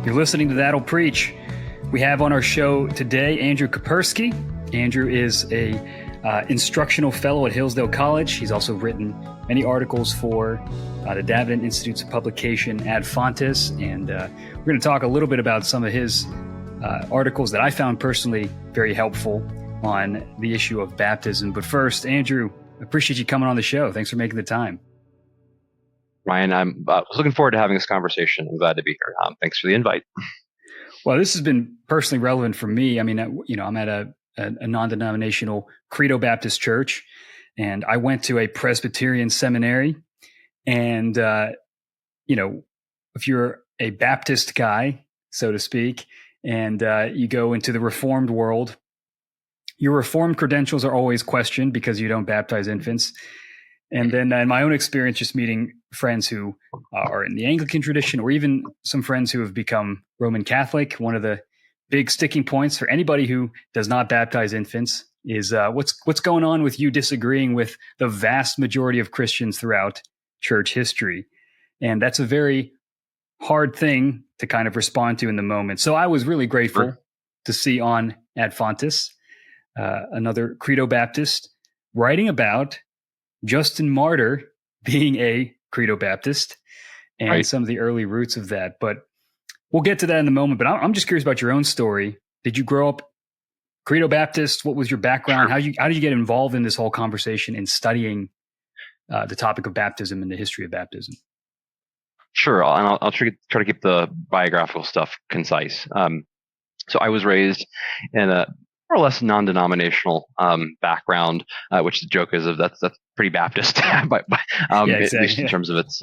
You're listening to That'll Preach. We have on our show today Andrew Koperski. Andrew is a instructional fellow at Hillsdale College. He's also written many articles for the Davenant Institutes of Publication Ad Fontes, and we're going to talk a little bit about some of his articles that I found personally very helpful on the issue of baptism. But first, Andrew, I appreciate you coming on the show. Thanks for making the time. Ryan, I'm looking forward to having this conversation. I'm glad to be here. Thanks for the invite. Well, this has been personally relevant for me. I mean, I'm at a non-denominational Credobaptist church, and I went to a Presbyterian seminary. And, if you're a Baptist guy, so to speak, and you go into the Reformed world, your Reformed credentials are always questioned because you don't baptize infants. And then in my own experience, just meeting friends who are in the Anglican tradition, or even some friends who have become Roman Catholic, one of the big sticking points for anybody who does not baptize infants is what's going on with you disagreeing with the vast majority of Christians throughout church history. And that's a very hard thing to kind of respond to in the moment. So I was really grateful to see on Ad Fontes another Credobaptist writing about Justin Martyr being a Credobaptist and some of the early roots of that. But we'll get to that in a moment. But I'm just curious about your own story. Did you grow up Credobaptist? What was your background? Sure. How did you get involved in this whole conversation in studying the topic of baptism and the history of baptism? Sure. And I'll try to keep the biographical stuff concise. So I was raised in a more or less non-denominational background, which the joke is of that's pretty Baptist, but exactly. At least in terms of its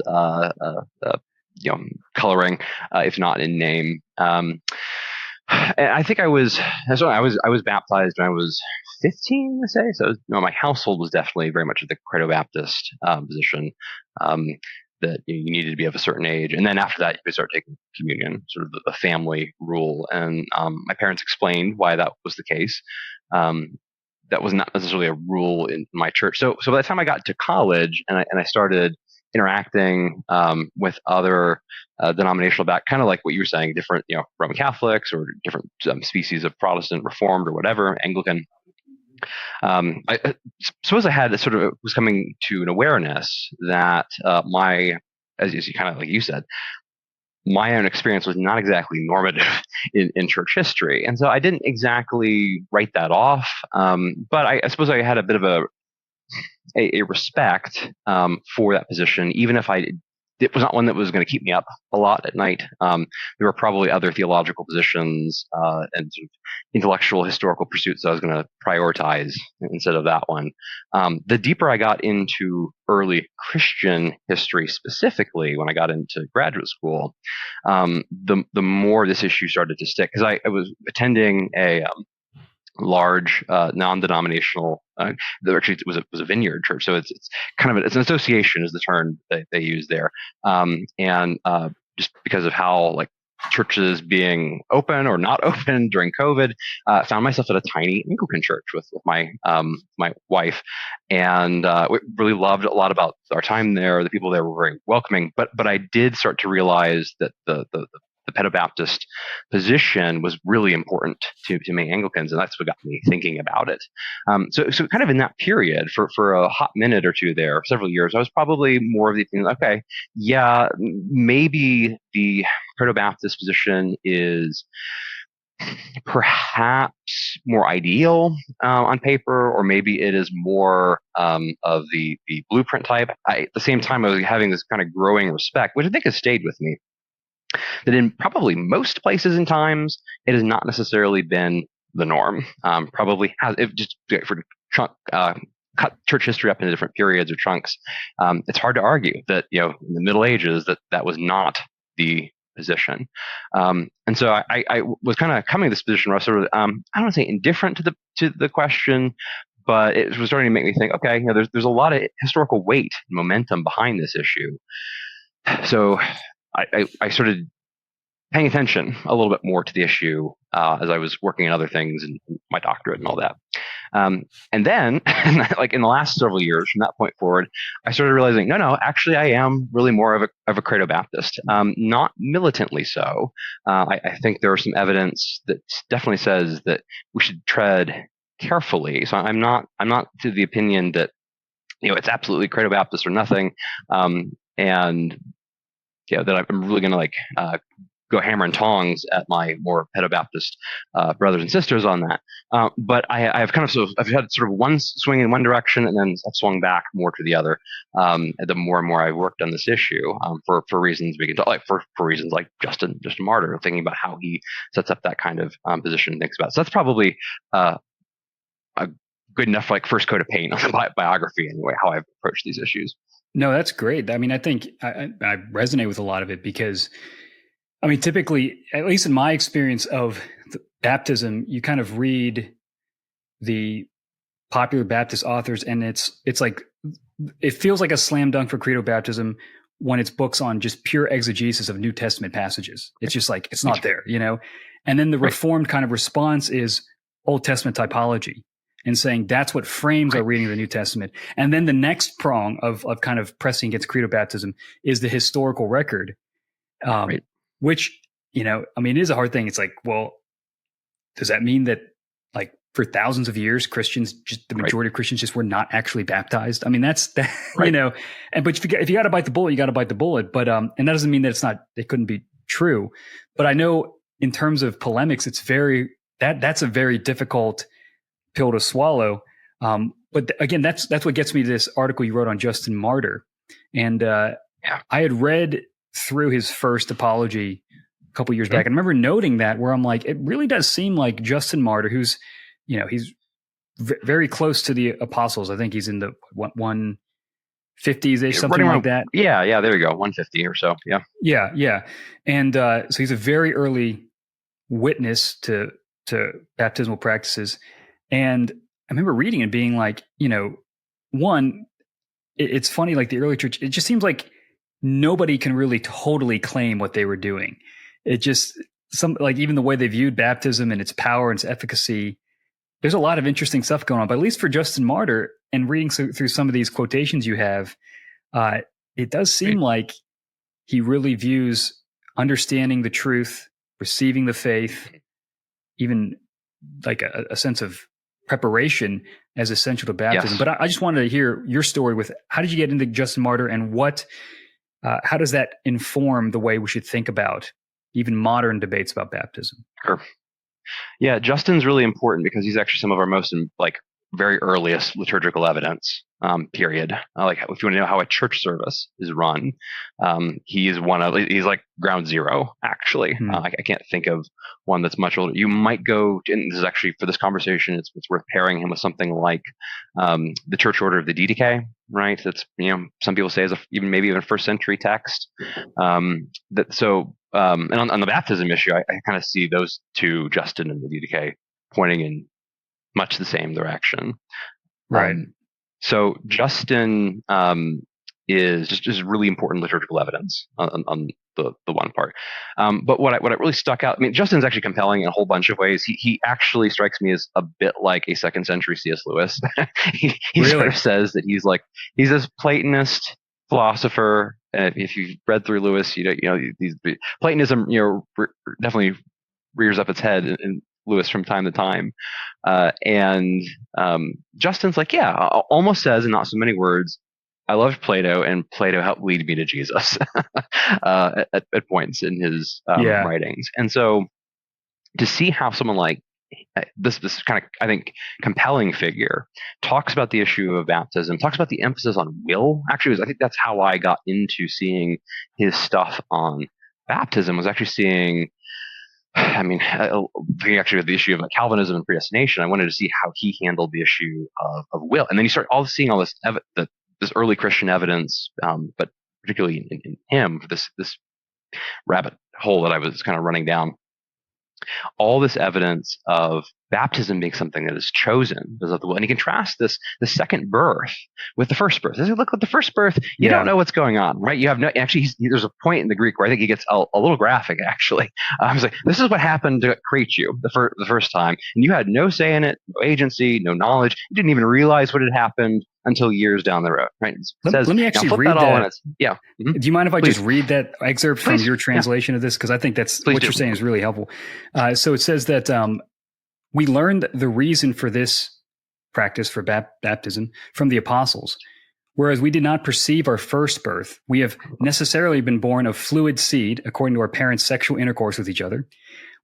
coloring, if not in name. I think I was baptized when I was 15, I say. So my household was definitely very much of the Credobaptist position. That you needed to be of a certain age. And then after that, you could start taking communion, sort of the family rule. And my parents explained why that was the case. That was not necessarily a rule in my church. So by the time I got to college and I started interacting with other denominational kind of like what you were saying, different Roman Catholics or different species of Protestant, Reformed, or whatever, Anglican. I suppose I had was coming to an awareness that as you kind of like you said, my own experience was not exactly normative in church history, and so I didn't exactly write that off. But I suppose I had a bit of a respect for that position, even if it was not one that was going to keep me up a lot at night. There were probably other theological positions and sort of intellectual historical pursuits that I was going to prioritize instead of that one. The deeper I got into early Christian history, specifically when I got into graduate school, the more this issue started to stick, because I was attending a large non-denominational actually it was a vineyard church, so it's kind of it's an association is the term that they use there, and just because of how churches being open or not open during COVID, found myself at a tiny Anglican church with my my wife, and we really loved a lot about our time there. The people there were very welcoming, but I did start to realize that the paedobaptist position was really important to many Anglicans, and that's what got me thinking about it. So kind of in that period, for a hot minute or two there, several years, I was probably more of the thing, okay, yeah, maybe the Credobaptist position is perhaps more ideal on paper, or maybe it is more of the blueprint type. At the same time, I was having this kind of growing respect, which I think has stayed with me, that in probably most places and times, it has not necessarily been the norm. Probably has, if just for cut church history up into different periods or chunks, it's hard to argue that in the Middle Ages that was not the position. And so I was kind of coming to this position where I was sort of I don't want to say indifferent to the question, but it was starting to make me think, okay, there's a lot of historical weight and momentum behind this issue. So I started paying attention a little bit more to the issue as I was working on other things and my doctorate and all that. And then, like in the last several years, from that point forward, I started realizing, no, actually, I am really more of a Credobaptist. Not militantly so. I think there are some evidence that definitely says that we should tread carefully. So I'm not to the opinion that it's absolutely Credobaptist or nothing, and that I'm really going to go hammer and tongs at my more paedobaptist brothers and sisters on that. But I've I've had sort of one swing in one direction, and then I've swung back more to the other. The more and more I worked on this issue, for reasons we can talk, like for reasons like Justin Martyr, thinking about how he sets up that kind of position and thinks about it. So that's probably a good enough first coat of paint on the biography anyway, how I've approached these issues. No, that's great. I mean, I think I resonate with a lot of it because, I mean, typically, at least in my experience of baptism, you kind of read the popular Baptist authors, and it's like it feels like a slam dunk for credo baptism when it's books on just pure exegesis of New Testament passages. It's just like it's not there, And then the Reformed kind of response is Old Testament typology, and saying that's what frames our reading of the New Testament. And then the next prong of kind of pressing against credo baptism is the historical record. Which, I mean, it is a hard thing. It's like, well, does that mean that for thousands of years, Christians, just the majority of Christians just were not actually baptized? I mean, that's, but if you got to bite the bullet, you got to bite the bullet. But, and that doesn't mean that it couldn't be true. But I know in terms of polemics, that's a very difficult pill to swallow. But again, that's what gets me to this article you wrote on Justin Martyr. And, I had read through his first apology a couple years back. And I remember noting that where I'm like, it really does seem like Justin Martyr, who's, he's very close to the apostles. I think he's in the 150s-ish, something like that. Yeah. There you go. 150 or so. Yeah. Yeah. And so he's a very early witness to baptismal practices. And I remember reading and being like, it's funny, like the early church, it just seems like nobody can really totally claim what they were doing. It just even the way they viewed baptism and its power and its efficacy, there's a lot of interesting stuff going on. But at least for Justin Martyr, and reading through some of these quotations you have, it does seem like he really views understanding the truth, receiving the faith, even like a sense of preparation as essential to baptism. Yes. But I just wanted to hear your story with how did you get into Justin Martyr, and how does that inform the way we should think about even modern debates about baptism? Sure. Yeah, Justin's really important because he's actually some of our most very earliest liturgical evidence. Period. If you want to know how a church service is run, he's like ground zero. Actually, I can't think of one that's much older. You might go, and this is actually for this conversation, it's worth pairing him with something like the Church Order of the Didache, right? That's some people say is maybe even a first century text. And on the baptism issue, I kind of see those two, Justin and the Didache, pointing in much the same direction. Right. So Justin is just really important liturgical evidence on the one part. But what really stuck out, I mean, Justin's actually compelling in a whole bunch of ways. He actually strikes me as a bit like a second century C.S. Lewis. he really sort of says that he's this Platonist philosopher. And if you've read through Lewis, Platonism, definitely rears up its head in Lewis from time to time. And Justin's like, almost says in not so many words, I loved Plato, and Plato helped lead me to Jesus at points in his writings. And so to see how someone like this kind of, I think, compelling figure talks about the issue of baptism, talks about the emphasis on will. Actually, I think that's how I got into seeing his stuff on baptism, was actually seeing, actually with the issue of Calvinism and predestination, I wanted to see how he handled the issue of will. And then you start seeing all this this early Christian evidence, but particularly in him, for this rabbit hole that I was kind of running down. All this evidence of baptism being something that is chosen because of the will. And you contrast the second birth with the first birth. Look at the first birth. You don't know what's going on, right? You have no, actually, there's a point in the Greek where I think he gets a little graphic, actually. I was like, this is what happened to create you the first time. And you had no say in it, no agency, no knowledge. You didn't even realize what had happened until years down the road, right? Let me actually read that. Yeah. Mm-hmm. Do you mind if I Please. just read that excerpt from your translation of this? Because I think that's what you're saying is really helpful. So it says that we learned the reason for this practice for baptism from the apostles. Whereas we did not perceive our first birth, we have necessarily been born of fluid seed according to our parents' sexual intercourse with each other.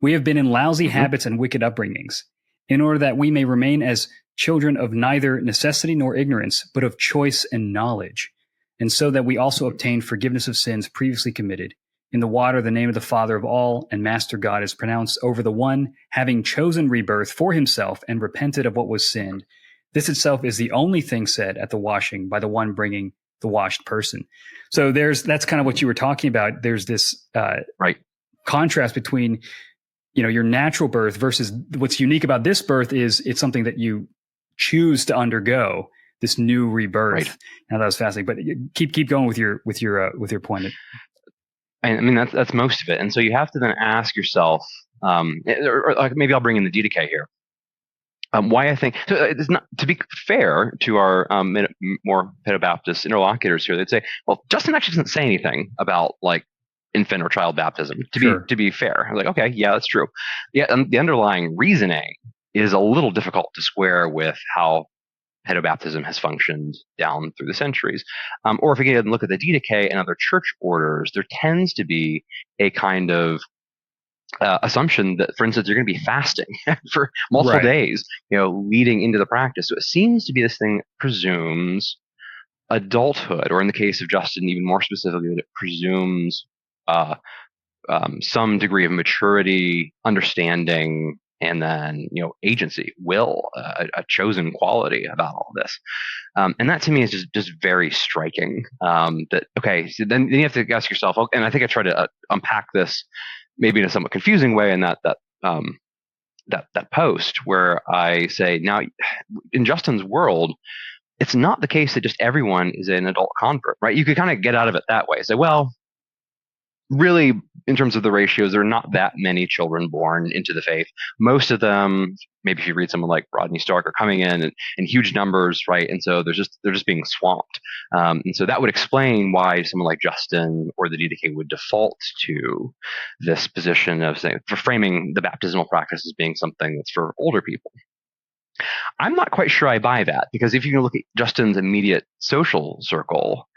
We have been in lousy habits and wicked upbringings, in order that we may remain as children of neither necessity nor ignorance, but of choice and knowledge, and so that we also obtain forgiveness of sins previously committed. In the water, the name of the Father of all and Master God is pronounced over the one having chosen rebirth for himself and repented of what was sinned. This itself is the only thing said at the washing by the one bringing the washed person. So that's kind of what you were talking about. There's this contrast between, your natural birth versus what's unique about this birth is it's something that you choose to undergo, this new rebirth. Right. Now that was fascinating, but keep going with your point. I mean, that's most of it. And so you have to then ask yourself, or maybe I'll bring in the DDK here. Why I think, so it's not, to be fair to our more paedobaptist interlocutors here, they'd say, well, Justin actually doesn't say anything about like infant or child baptism, to be fair. I'm like, okay, yeah, that's true. Yeah, and the underlying reasoning is a little difficult to square with how paedobaptism has functioned down through the centuries. Or if we get and look at the DDK and other church orders, there tends to be a kind of assumption that, for instance, you're going to be fasting for multiple days, leading into the practice. So it seems to be this thing that presumes adulthood, or in the case of Justin, even more specifically, that it presumes some degree of maturity, understanding, and then agency, will, a chosen quality about all this. And that to me is just very striking. That okay, so then you have to ask yourself, and I think I try to unpack this maybe in a somewhat confusing way in that post where I say, now in Justin's world, it's not the case that just everyone is an adult convert, right? You could kind of get out of it that way. Say, well, really, in terms of the ratios, there are not that many children born into the faith. Most of them, maybe if you read someone like Rodney Stark, are coming in huge numbers, right? And so they're just being swamped. And so that would explain why someone like Justin or the DDK would default to this position of saying, for framing the baptismal practice as being something that's for older people. I'm not quite sure I buy that, because if you look at Justin's immediate social circle,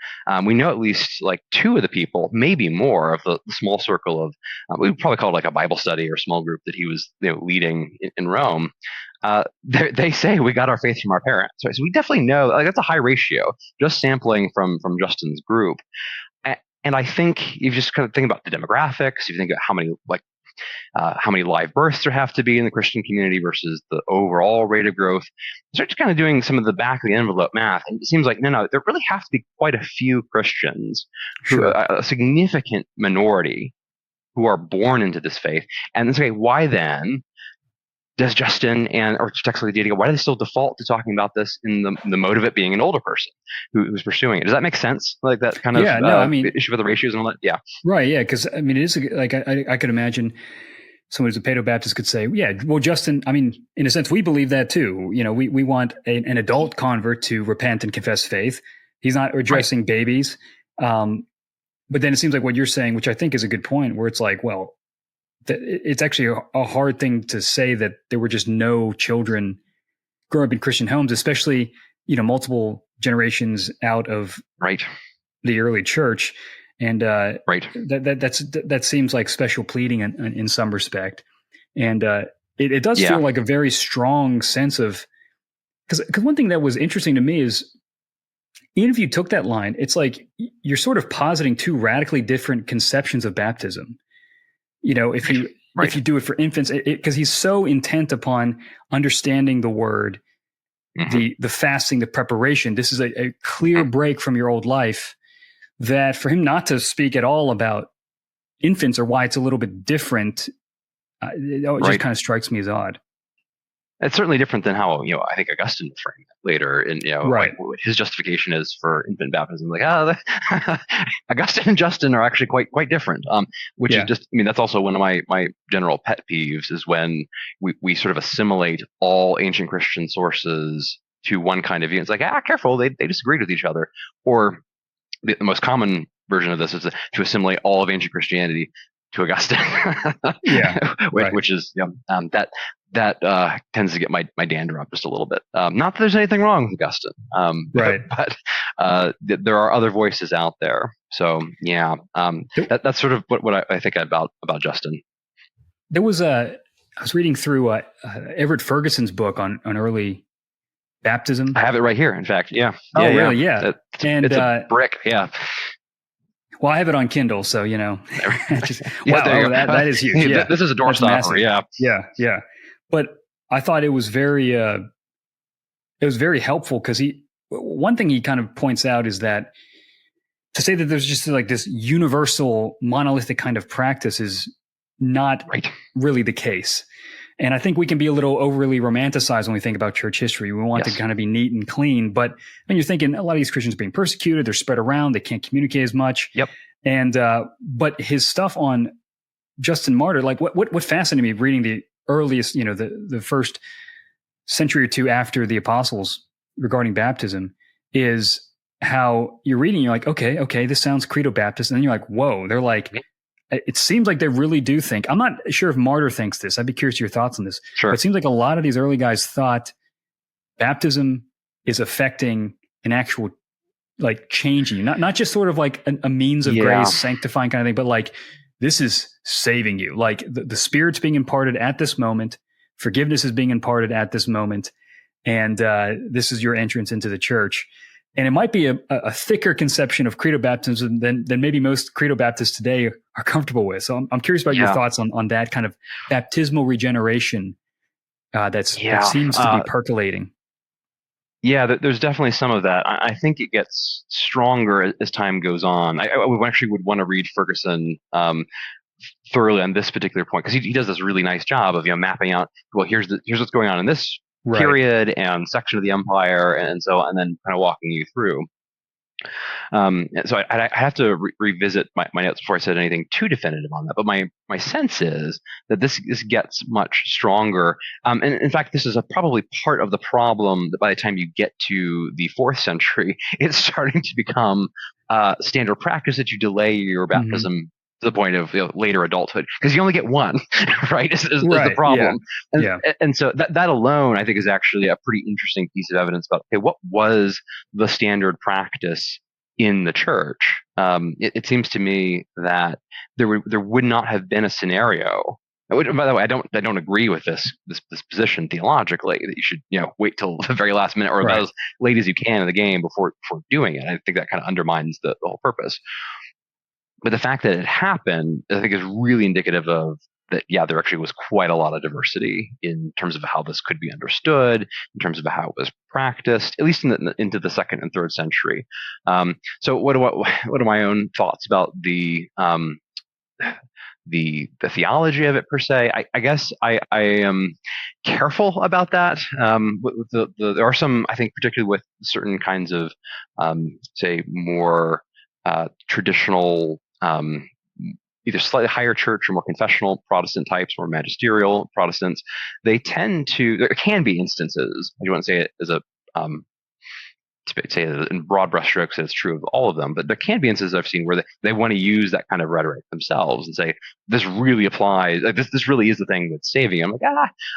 we know at least like two of the people, maybe more, of the small circle of, we would probably call it like a Bible study or small group that he was leading in Rome. They say we got our faith from our parents. Right? So we definitely know, like, that's a high ratio, just sampling from Justin's group. And I think if you just kind of think about the demographics, if you think about how many live births there have to be in the Christian community versus the overall rate of growth, start just kind of doing some of the back of the envelope math. And it seems like, no, there really have to be quite a few Christians, a significant minority, who are born into this faith. And it's okay, why then does Justin or textually DDK, why do they still default to talking about this in the mode of it being an older person who's pursuing it? Does that make sense? Like that kind of issue with the ratios and all that? Yeah. Right. Yeah. Because I mean, it is like I could imagine someone who's a paedobaptist could say, yeah, well, Justin, I mean, in a sense, we believe that too. We want an adult convert to repent and confess faith. He's not addressing babies. But then it seems like what you're saying, which I think is a good point, where it's like, well, it's actually a hard thing to say that there were just no children growing up in Christian homes, especially, multiple generations out of the early church. And that seems like special pleading in some respect. And it does feel like a very strong sense of, because one thing that was interesting to me is, even if you took that line, it's like you're sort of positing two radically different conceptions of baptism. If you do it for infants, because he's so intent upon understanding the word, the fasting, the preparation. This is a clear break from your old life, that for him not to speak at all about infants or why it's a little bit different, it just kind of strikes me as odd. It's certainly different than how, I think Augustine framed it later, and Right. like what his justification is for infant baptism. Like, Augustine and Justin are actually quite different. Which is Yeah. just, I mean, that's also one of my general pet peeves, is when we sort of assimilate all ancient Christian sources to one kind of view. It's like, careful, they disagreed with each other. Or the most common version of this is to assimilate all of ancient Christianity to Augustine. Yeah. which, Right. which is, that tends to get my dander up just a little bit. Not that there's anything wrong with Augustine, Right. but there are other voices out there. So yeah, that's sort of what I think about Justin. There was I was reading through Everett Ferguson's book on early baptism. I have it right here. In fact, yeah. Oh, Yeah, really? Yeah. It's a brick. Yeah. Well, I have it on Kindle, so just, Yeah, there you go. that is huge. Yeah, This is a doorstopper. Yeah. Yeah. But I thought it was very helpful, because one thing he kind of points out is that to say that there's just like this universal monolithic kind of practice is not Right. really the case. And I think we can be a little overly romanticized when we think about church history. We want Yes. to kind of be neat and clean, but when you're thinking a lot of these Christians are being persecuted, they're spread around, they can't communicate as much. Yep. And but his stuff on Justin Martyr, like what fascinated me reading the earliest, the first century or two after the apostles regarding baptism, is how you're reading, you're like, okay, this sounds Credobaptist, and then you're like, whoa, they're like, it seems like they really do think. I'm not sure if Martyr thinks this. I'd be curious your thoughts on this. Sure. But it seems like a lot of these early guys thought baptism is affecting an actual, like, changing you, not just sort of like a means of grace, sanctifying kind of thing, but like, this is saving you. Like the Spirit's being imparted at this moment, forgiveness is being imparted at this moment, and this is your entrance into the church. And it might be a thicker conception of credo baptism than maybe most credo Baptists today are comfortable with. So I'm curious about your thoughts on that kind of baptismal regeneration that seems to be percolating. Yeah, there's definitely some of that. I think it gets stronger as time goes on. I actually would want to read Ferguson thoroughly on this particular point, because he does this really nice job of mapping out, well, here's what's going on in this period and section of the empire, and then kind of walking you through. So I have to revisit my notes before I said anything too definitive on that. But my sense is that this gets much stronger. And in fact, this is probably part of the problem, that by the time you get to the 4th century, it's starting to become standard practice that you delay your baptism to the point of later adulthood, because you only get one, right? Is the problem. Yeah. And so that alone, I think, is actually a pretty interesting piece of evidence about, okay, what was the standard practice in the church? It seems to me that there would not have been a scenario. By the way, I don't agree with this position theologically, that you should wait till the very last minute, or about as late as you can in the game before doing it. I think that kind of undermines the whole purpose. But the fact that it happened, I think, is really indicative of that. Yeah, there actually was quite a lot of diversity in terms of how this could be understood, in terms of how it was practiced, at least into the 2nd and 3rd century. So, what are my own thoughts about the theology of it per se? I guess I am careful about that. There are some, I think, particularly with certain kinds of say more traditional, either slightly higher church or more confessional Protestant types, more magisterial Protestants, they tend to, there can be instances, I don't want to say it as say it in broad brushstrokes, it's true of all of them, but there can be instances I've seen where they want to use that kind of rhetoric themselves and say, this really applies, like this really is the thing that's saving you. I'm like,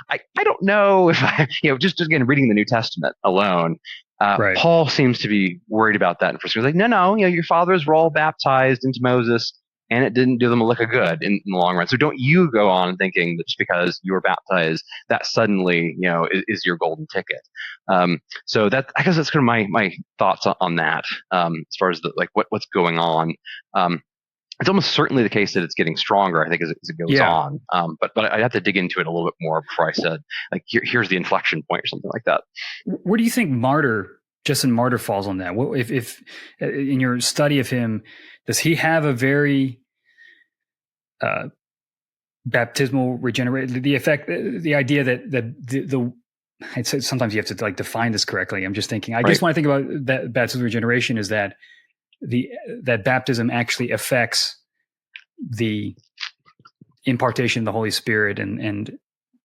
I don't know if just again, reading the New Testament alone, Paul seems to be worried about that. And first, he's like, no, your fathers were all baptized into Moses, and it didn't do them a lick of good in the long run. So don't you go on thinking that just because you were baptized, that suddenly is your golden ticket. So that, I guess, that's kind of my thoughts on that. As far as what's going on. It's almost certainly the case that it's getting stronger, I think, as it goes on. But I'd have to dig into it a little bit more before I said, like, here's the inflection point or something like that. Where do you think Justin Martyr falls on that? If in your study of him, does he have a very baptismal regeneration? The idea that the I'd say sometimes you have to like define this correctly. I'm just thinking. I Right. just want to think about that baptismal regeneration is that that baptism actually affects the impartation of the Holy Spirit and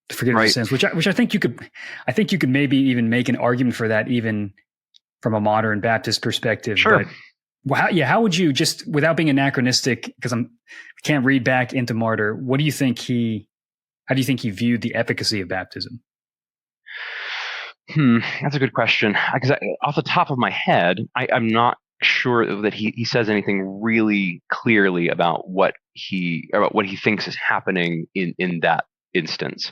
the forgiveness of sins, which I think you could maybe even make an argument for that even from a modern Baptist perspective. Sure. But how would you, just without being anachronistic, because I can't read back into Martyr, how do you think he viewed the efficacy of baptism? That's a good question. Because off the top of my head, I'm not sure that he says anything really clearly about what he thinks is happening in that instance.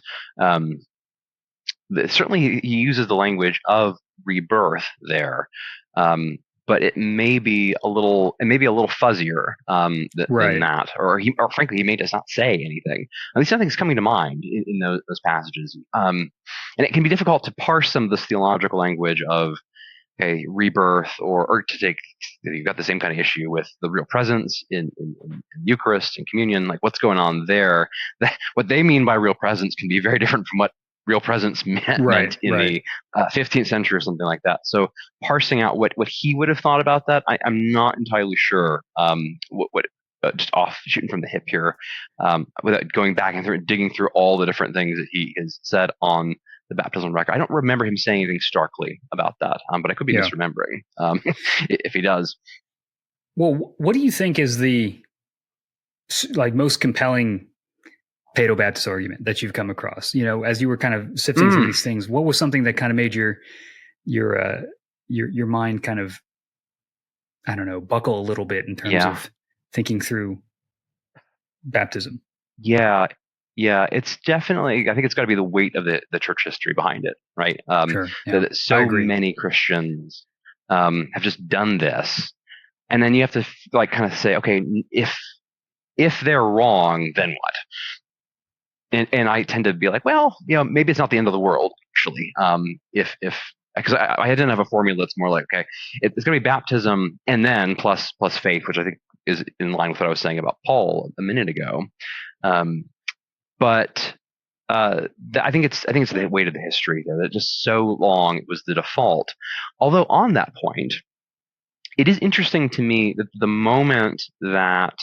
Certainly, he uses the language of rebirth there, but it may be a little fuzzier than that, or frankly, he may just not say anything. At least nothing's coming to mind in those passages, and it can be difficult to parse some of this theological language of rebirth, or to take, you've got the same kind of issue with the real presence in Eucharist and communion. Like, what's going on there? What they mean by real presence can be very different from what real presence meant in the 15th century or something like that. So parsing out what he would have thought about that, I'm not entirely sure. Just off shooting from the hip here, without going back and digging through all the different things that he has said on the baptismal record. I don't remember him saying anything starkly about that, but I could be misremembering if he does. Well, what do you think is the most compelling paedobaptist argument that you've come across? As you were kind of sifting through these things, what was something that kind of made your mind kind of, I don't know, buckle a little bit in terms of thinking through baptism? Yeah, it's definitely, I think it's got to be the weight of the church history behind it, right? That so many Christians have just done this, and then you have to kind of say, okay, if they're wrong, then what? And I tend to be like, well, maybe it's not the end of the world, actually. Because I didn't have a formula that's more like, okay, it's going to be baptism and then plus faith, which I think is in line with what I was saying about Paul a minute ago. But I think it's the weight of the history there, that just so long it was the default. Although on that point, it is interesting to me that the moment that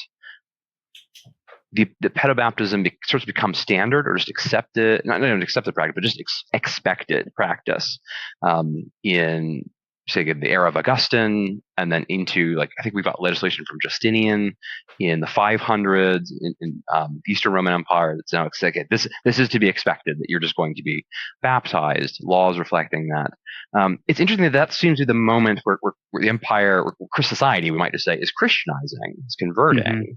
the paedobaptism starts to become standard, or just accepted, not accepted practice, but just expected practice in, say, the era of Augustine, and then into, I think we've got legislation from Justinian in the 500s in the Eastern Roman Empire. That's now this is to be expected, that you're just going to be baptized. Laws reflecting that. It's interesting that seems to be the moment where the empire, where society, we might just say, is Christianizing, is converting. Mm-hmm.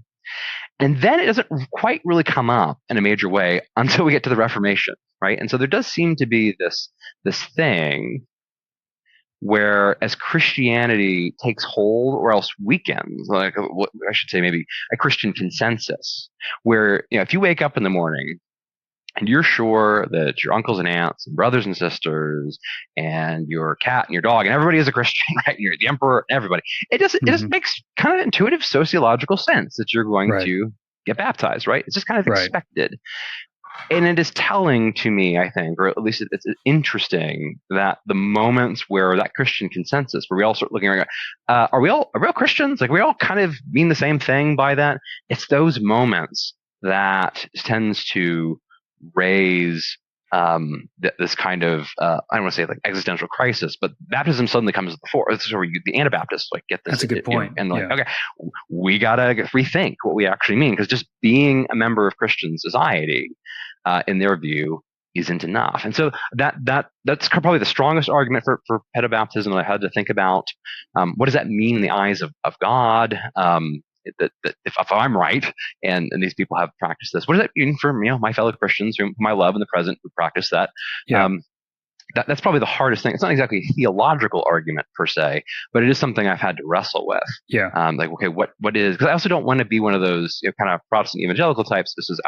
And then it doesn't quite really come up in a major way until we get to the Reformation, right? And so there does seem to be this thing where, as Christianity takes hold or else weakens, I should say maybe a Christian consensus, where if you wake up in the morning and you're sure that your uncles and aunts and brothers and sisters and your cat and your dog and everybody is a Christian, right? You're the emperor, everybody. It just makes kind of intuitive sociological sense that you're going to get baptized, right? It's just kind of expected. And it is telling to me, I think, or at least it's interesting, that the moments where that Christian consensus, where we all start looking around, are we all Christians? We all kind of mean the same thing by that. It's those moments that tends to raise this kind of, I don't want to say existential crisis, but baptism suddenly comes to the fore. This is where the Anabaptists get this. That's a good point. And okay, we got to rethink what we actually mean, because just being a member of Christian society, in their view, isn't enough. And so that's probably the strongest argument for paedobaptism that I had to think about. What does that mean in the eyes of God? That if I'm right, and these people have practiced this, what does that mean for my fellow Christians whom I love in the present who practice that? That's probably the hardest thing. It's not exactly a theological argument per se, but it is something I've had to wrestle with. Okay, what is? Because I also don't want to be one of those kind of Protestant evangelical types. This is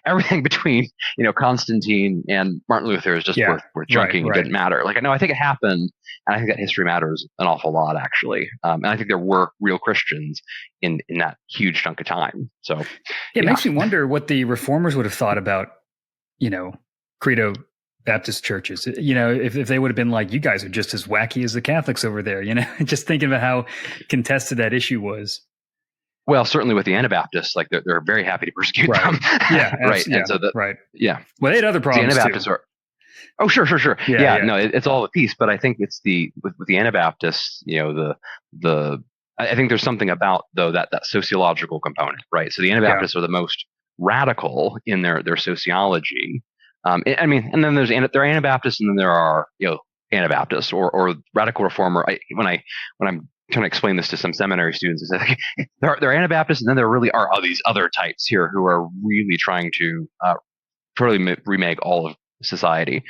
everything between Constantine and Martin Luther is just worth junking. It didn't matter. No, I think it happened, and I think that history matters an awful lot, actually. And I think there were real Christians in that huge chunk of time. So it makes me wonder what the reformers would have thought about, Baptist churches. If they would have been like, you guys are just as wacky as the Catholics over there, just thinking about how contested that issue was. Well, certainly with the Anabaptists, like they're very happy to persecute them. Yeah. Right. Yeah, and so right. Yeah. Well, they had other problems the Anabaptists too. are. Oh, sure. Yeah. No, it's all of a piece, but I think it's with the Anabaptists, I think there's something about though that sociological component, right? So the Anabaptists are the most radical in their sociology. And then there are Anabaptists, and then there are Anabaptists or radical reformer. When I'm trying to explain this to some seminary students, I say there are Anabaptists, and then there really are all these other types here who are really trying to totally remake all of society.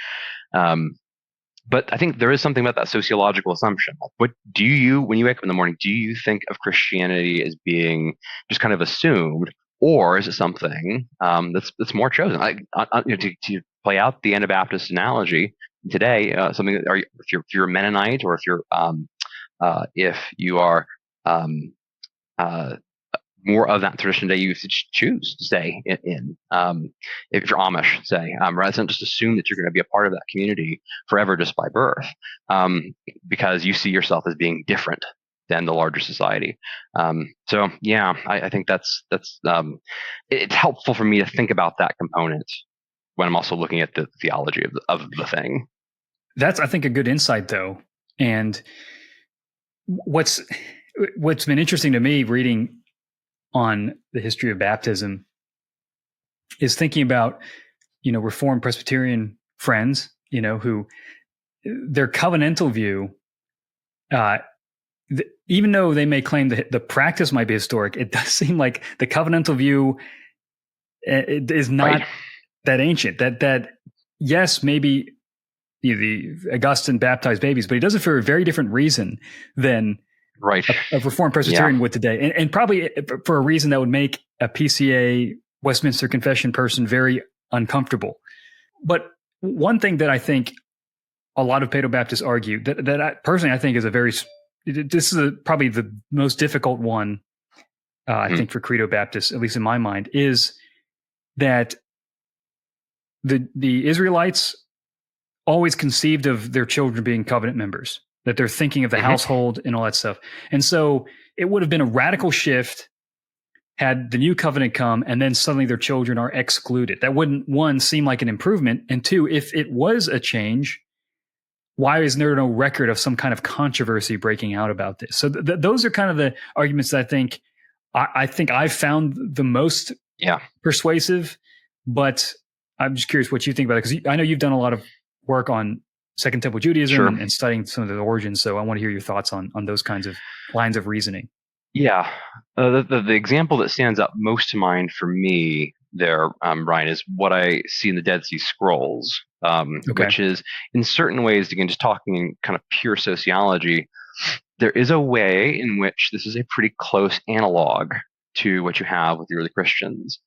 But I think there is something about that sociological assumption. What do you, when you wake up in the morning, do you think of Christianity as being just kind of assumed, or is it something that's more chosen? To play out the Anabaptist analogy today, something that if you're a Mennonite, or if you are more of that tradition that you choose to stay in. If you're Amish, say, rather than just assume that you're going to be a part of that community forever just by birth, because you see yourself as being different than the larger society. I think that's it's helpful for me to think about that component when I'm also looking at the theology of the thing. That's, I think, a good insight, though. And what's been interesting to me reading on the history of baptism is thinking about, Reformed Presbyterian friends, who their covenantal view, even though they may claim that the practice might be historic, it does seem like the covenantal view it is not that ancient. That yes, maybe the Augustine baptized babies, but he does it for a very different reason than a Reformed Presbyterian would today, and probably for a reason that would make a PCA Westminster Confession person very uncomfortable. But one thing that I think a lot of paedobaptists argue that I personally I think is probably the most difficult one, I think, for Credobaptists, at least in my mind, is that the Israelites always conceived of their children being covenant members, that they're thinking of the household and all that stuff. And so it would have been a radical shift had the new covenant come and then suddenly their children are excluded. That wouldn't, one, seem like an improvement. And two, if it was a change, why is there no record of some kind of controversy breaking out about this? So those are kind of the arguments that I think I've found the most persuasive. But I'm just curious what you think about it, because I know you've done a lot of work on Second Temple Judaism and studying some of the origins. So I want to hear your thoughts on those kinds of lines of reasoning. Yeah. The example that stands out most to mind for me there, Brian, is what I see in the Dead Sea Scrolls, which is in certain ways, again, just talking in kind of pure sociology, there is a way in which this is a pretty close analog to what you have with the early Christians.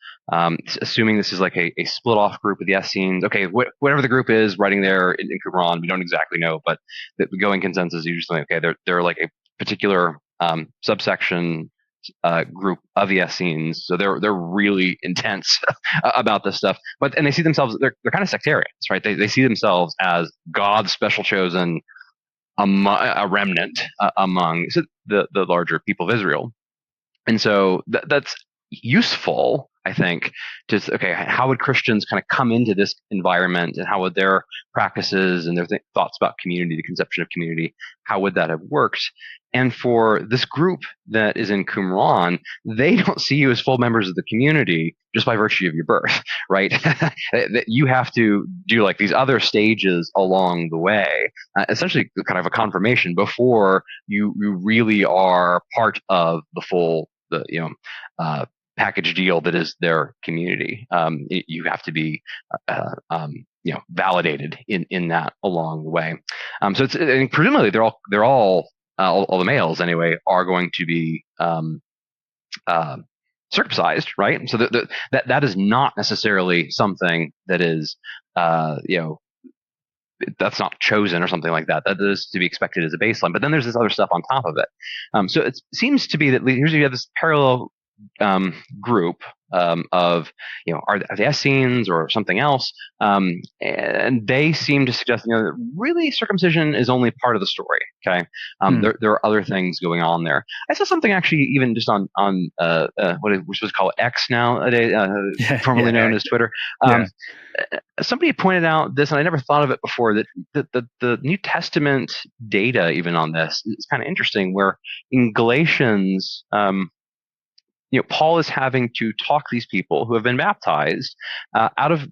Assuming this is like a split off group of the Essenes. Okay, whatever the group is writing there in Qumran, we don't exactly know, but the going consensus is usually, okay, they're like a particular subsection group of the Essenes, so they're really intense about this stuff. And they see themselves, they're kind of sectarians, right? They see themselves as God's special chosen, a remnant among the larger people of Israel. And so that's useful, I think, just, okay, how would Christians kind of come into this environment, and how would their practices and their thoughts about community, the conception of community, how would that have worked? And for this group that is in Qumran, they don't see you as full members of the community just by virtue of your birth, right? You have to do like these other stages along the way, essentially kind of a confirmation before you really are part of the full package deal that is their community. You have to be validated in that along the way. So it's, and presumably they're all the males anyway are going to be circumcised, right? So that is not necessarily something that is that's not chosen or something like that. That is to be expected as a baseline. But then there's this other stuff on top of it. So it seems to be that here's you have this parallel group of, are they Essenes or something else? And they seem to suggest, that really circumcision is only part of the story. Okay, there are other things going on there. I saw something actually even just on what we're supposed to call X nowadays, formerly known as Twitter. Somebody pointed out this, and I never thought of it before, that the New Testament data even on this is kind of interesting, where in Galatians, Paul is having to talk these people who have been baptized out of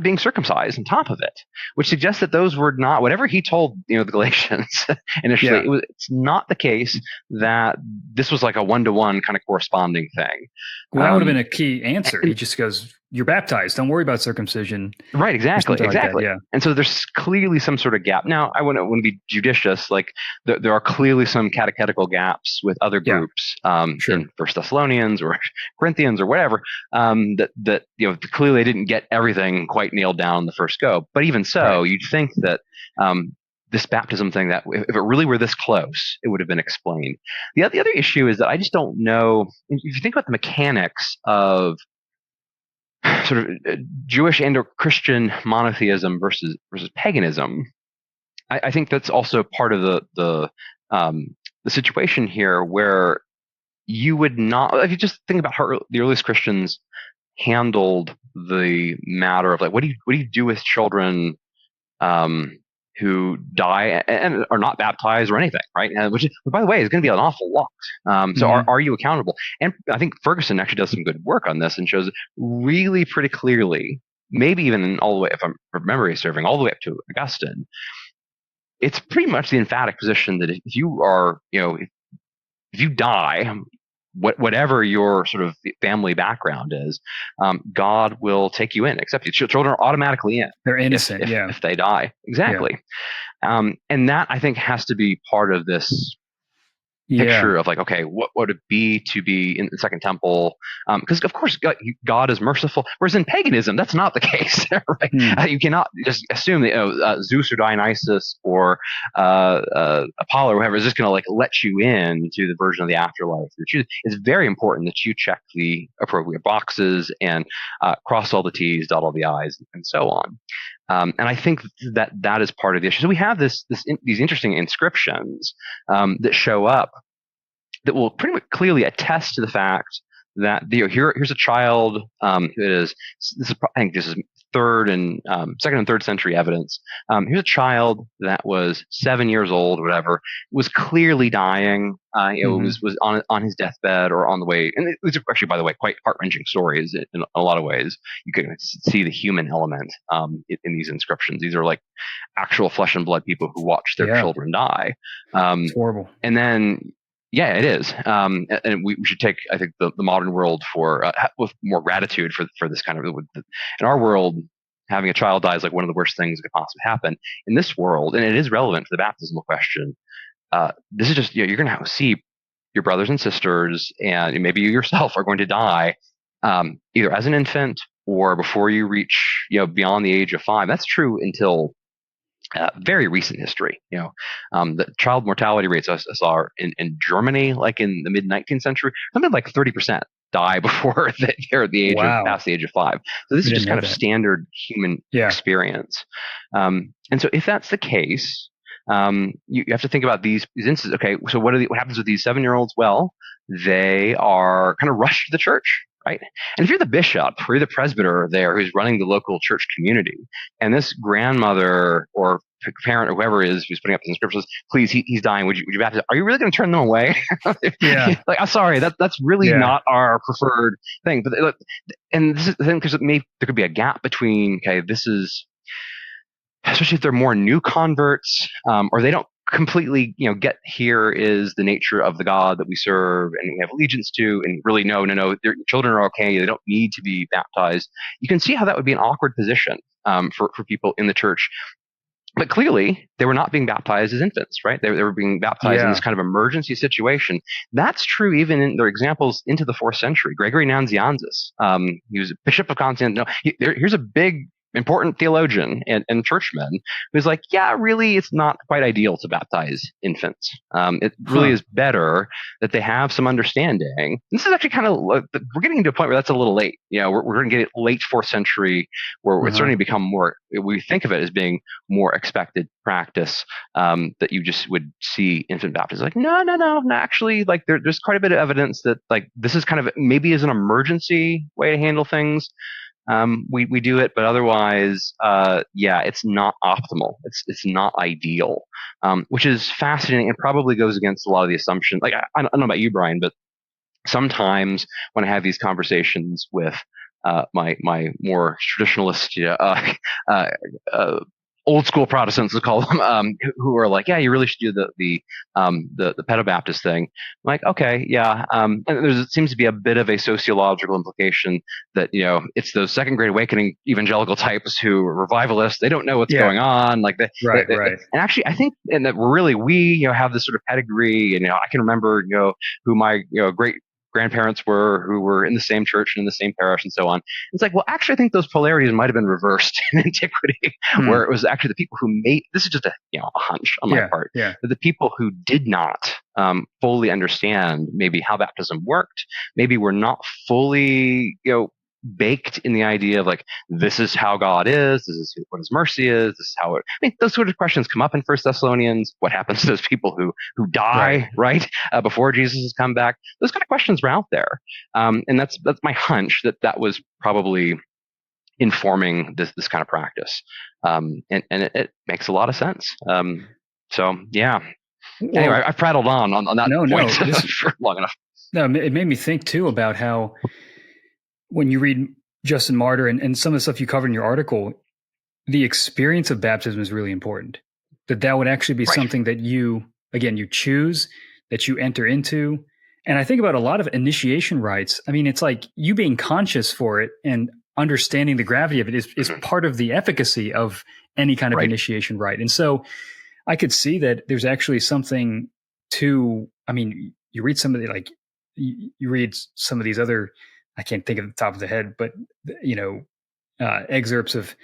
being circumcised on top of it, which suggests that those were not whatever he told the Galatians initially. It's not the case that this was like a one-to-one kind of corresponding thing. Well, that would have been a key answer. He just goes, "You're baptized. Don't worry about circumcision." Right, exactly. Like that, And so there's clearly some sort of gap. Now, I want to be judicious. Like there are clearly some catechetical gaps with other groups in First Thessalonians or Corinthians or whatever, that clearly they didn't get everything quite nailed down in the first go. But even so, you'd think that this baptism thing, that if it really were this close, it would have been explained. The other issue is that I just don't know. If you think about the mechanics of sort of Jewish and or Christian monotheism versus paganism, I think that's also part of the situation here, where you would not, if you just think about how the earliest Christians handled the matter of like, what do you do with children who die and are not baptized or anything, right? And which, by the way, is going to be an awful lot. So are you accountable? And I think Ferguson actually does some good work on this and shows really pretty clearly, maybe even all the way, if I'm from memory serving, all the way up to Augustine. It's pretty much the emphatic position that if you are, if you die, whatever your sort of family background is, God will take you in, except children are automatically in. They're innocent, if they die. Exactly. And that, I think, has to be part of this picture of like, okay, what would it be to be in the Second Temple? Because of course God is merciful, whereas in paganism that's not the case, right? You cannot just assume that Zeus or Dionysus or Apollo or whoever is just going to like let you in to the version of the afterlife. It's very important that you check the appropriate boxes and cross all the T's, dot all the I's, and so on. And I think that is part of the issue. So we have these interesting inscriptions that show up that will pretty much clearly attest to the fact that here's a child who is, I think this is second and third century evidence. Here's a child that was 7 years old, or whatever, was clearly dying. Was on his deathbed or on the way. And these are actually, by the way, quite heart-wrenching stories in a lot of ways. You can see the human element in these inscriptions. These are like actual flesh and blood people who watch their children die. It's horrible. And then, it is. And we should take, I think, the modern world with more gratitude for this kind of. In our world, having a child die is like one of the worst things that could possibly happen. In this world, and it is relevant to the baptismal question. This is just, you're going to see your brothers and sisters, and maybe you yourself are going to die either as an infant or before you reach beyond the age of 5. That's true until very recent history. The child mortality rates I saw in Germany, like in the mid 19th century, something like 30% die before they're at the age of past the age of 5. So this is just kind of standard human experience. And so if that's the case, you have to think about these instances. Okay, so what happens with these 7-year-olds? Well, they are kind of rushed to the church, right? And if you're the bishop or you're the presbyter there who's running the local church community, and this grandmother or parent or whoever is who's putting up the inscriptions, please, he's dying. Would you baptize? Are you really going to turn them away? Like, I'm sorry, that's really not our preferred thing. But look, and this is the thing, because there could be a gap between, okay, this is, especially if they're more new converts, or they don't completely, get here is the nature of the God that we serve and we have allegiance to, and really no, their children are okay, they don't need to be baptized. You can see how that would be an awkward position for people in the church. But clearly, they were not being baptized as infants, right? They were being baptized in this kind of emergency situation. That's true even in their examples into the 4th century. Gregory Nazianzus, he was Bishop of Constantinople. Here's a big important theologian and churchman who's like, yeah, really, it's not quite ideal to baptize infants. It really is better that they have some understanding. This is actually kind of, we're getting into a point where that's a little late. We're going to get it late 4th century, where it's starting to become more, we think of it as being more expected practice, that you just would see infant baptism. Like, no, actually, like there's quite a bit of evidence that like this is kind of maybe as an emergency way to handle things. We do it, but otherwise, it's not optimal. It's not ideal, which is fascinating and probably goes against a lot of the assumptions. Like I don't know about you, Brian, but sometimes when I have these conversations with my more traditionalist, old school Protestants, let's call them, who are like, yeah, you really should do the paedobaptist thing. I'm like, okay, yeah. And there seems to be a bit of a sociological implication that, it's those second grade awakening evangelical types who are revivalists. They don't know what's going on. Like right. And actually, I think, and that really we, have this sort of pedigree, and, I can remember, who my, great grandparents who were in the same church and in the same parish and so on. It's like, well, actually, I think those polarities might have been reversed in antiquity, where it was actually the people who this is just a hunch on my part, but the people who did not fully understand maybe how baptism worked, maybe were not fully, baked in the idea of like, this is how God is, this is what his mercy is, this is how those sort of questions come up in First Thessalonians. What happens to those people who die, right? Before Jesus has come back? Those kind of questions were out there. And that's my hunch that was probably informing this kind of practice. And it makes a lot of sense. So yeah. Well, anyway, I prattled on that point for long enough. No, it made me think too about how when you read Justin Martyr and some of the stuff you cover in your article, the experience of baptism is really important. That would actually be something that you choose, that you enter into. And I think about a lot of initiation rites. I mean, it's like you being conscious for it and understanding the gravity of it is part of the efficacy of any kind of initiation rite. And so I could see that there's actually something to, I mean, you read some of you read some of these other, I can't think of the top of the head, but excerpts of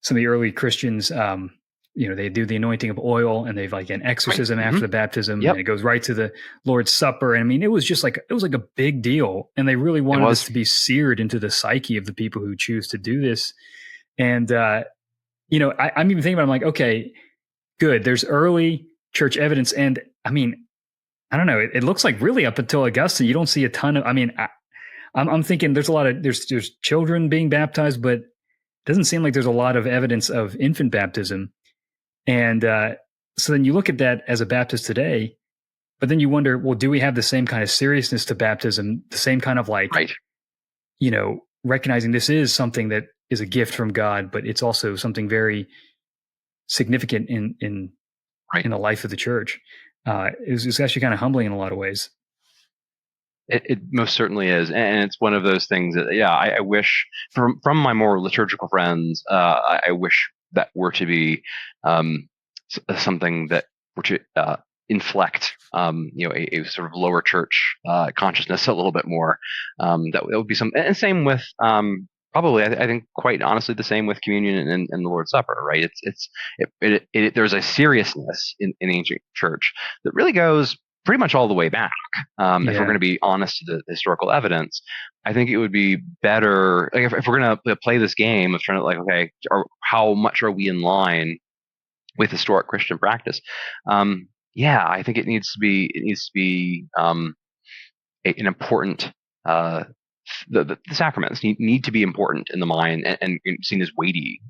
some of the early Christians. They do the anointing of oil, and they've like an exorcism after the baptism, and it goes right to the Lord's Supper. And I mean, it was like a big deal, and they really wanted this to be seared into the psyche of the people who choose to do this. And I'm even thinking about, I'm like, okay, good. There's early church evidence, and I mean, I don't know. It looks like really up until Augustine, you don't see a ton of. I mean, I'm thinking there's a lot of there's children being baptized, but it doesn't seem like there's a lot of evidence of infant baptism. And so then you look at that as a Baptist today, but then you wonder, well, do we have the same kind of seriousness to baptism, the same kind of recognizing this is something that is a gift from God, but it's also something very significant in the life of the church. It's actually kind of humbling in a lot of ways. It most certainly is, and it's one of those things that I wish from my more liturgical friends, I wish that were to be something that were to inflect a sort of lower church consciousness a little bit more. That would be some, and same with probably I think quite honestly the same with communion and the Lord's Supper, right? There's a seriousness in ancient church that really goes pretty much all the way back. If we're going to be honest to the historical evidence, I think it would be better, like if we're going to play this game of trying to okay, how much are we in line with historic Christian practice? I think it needs to be an important. The sacraments need to be important in the mind and seen as weighty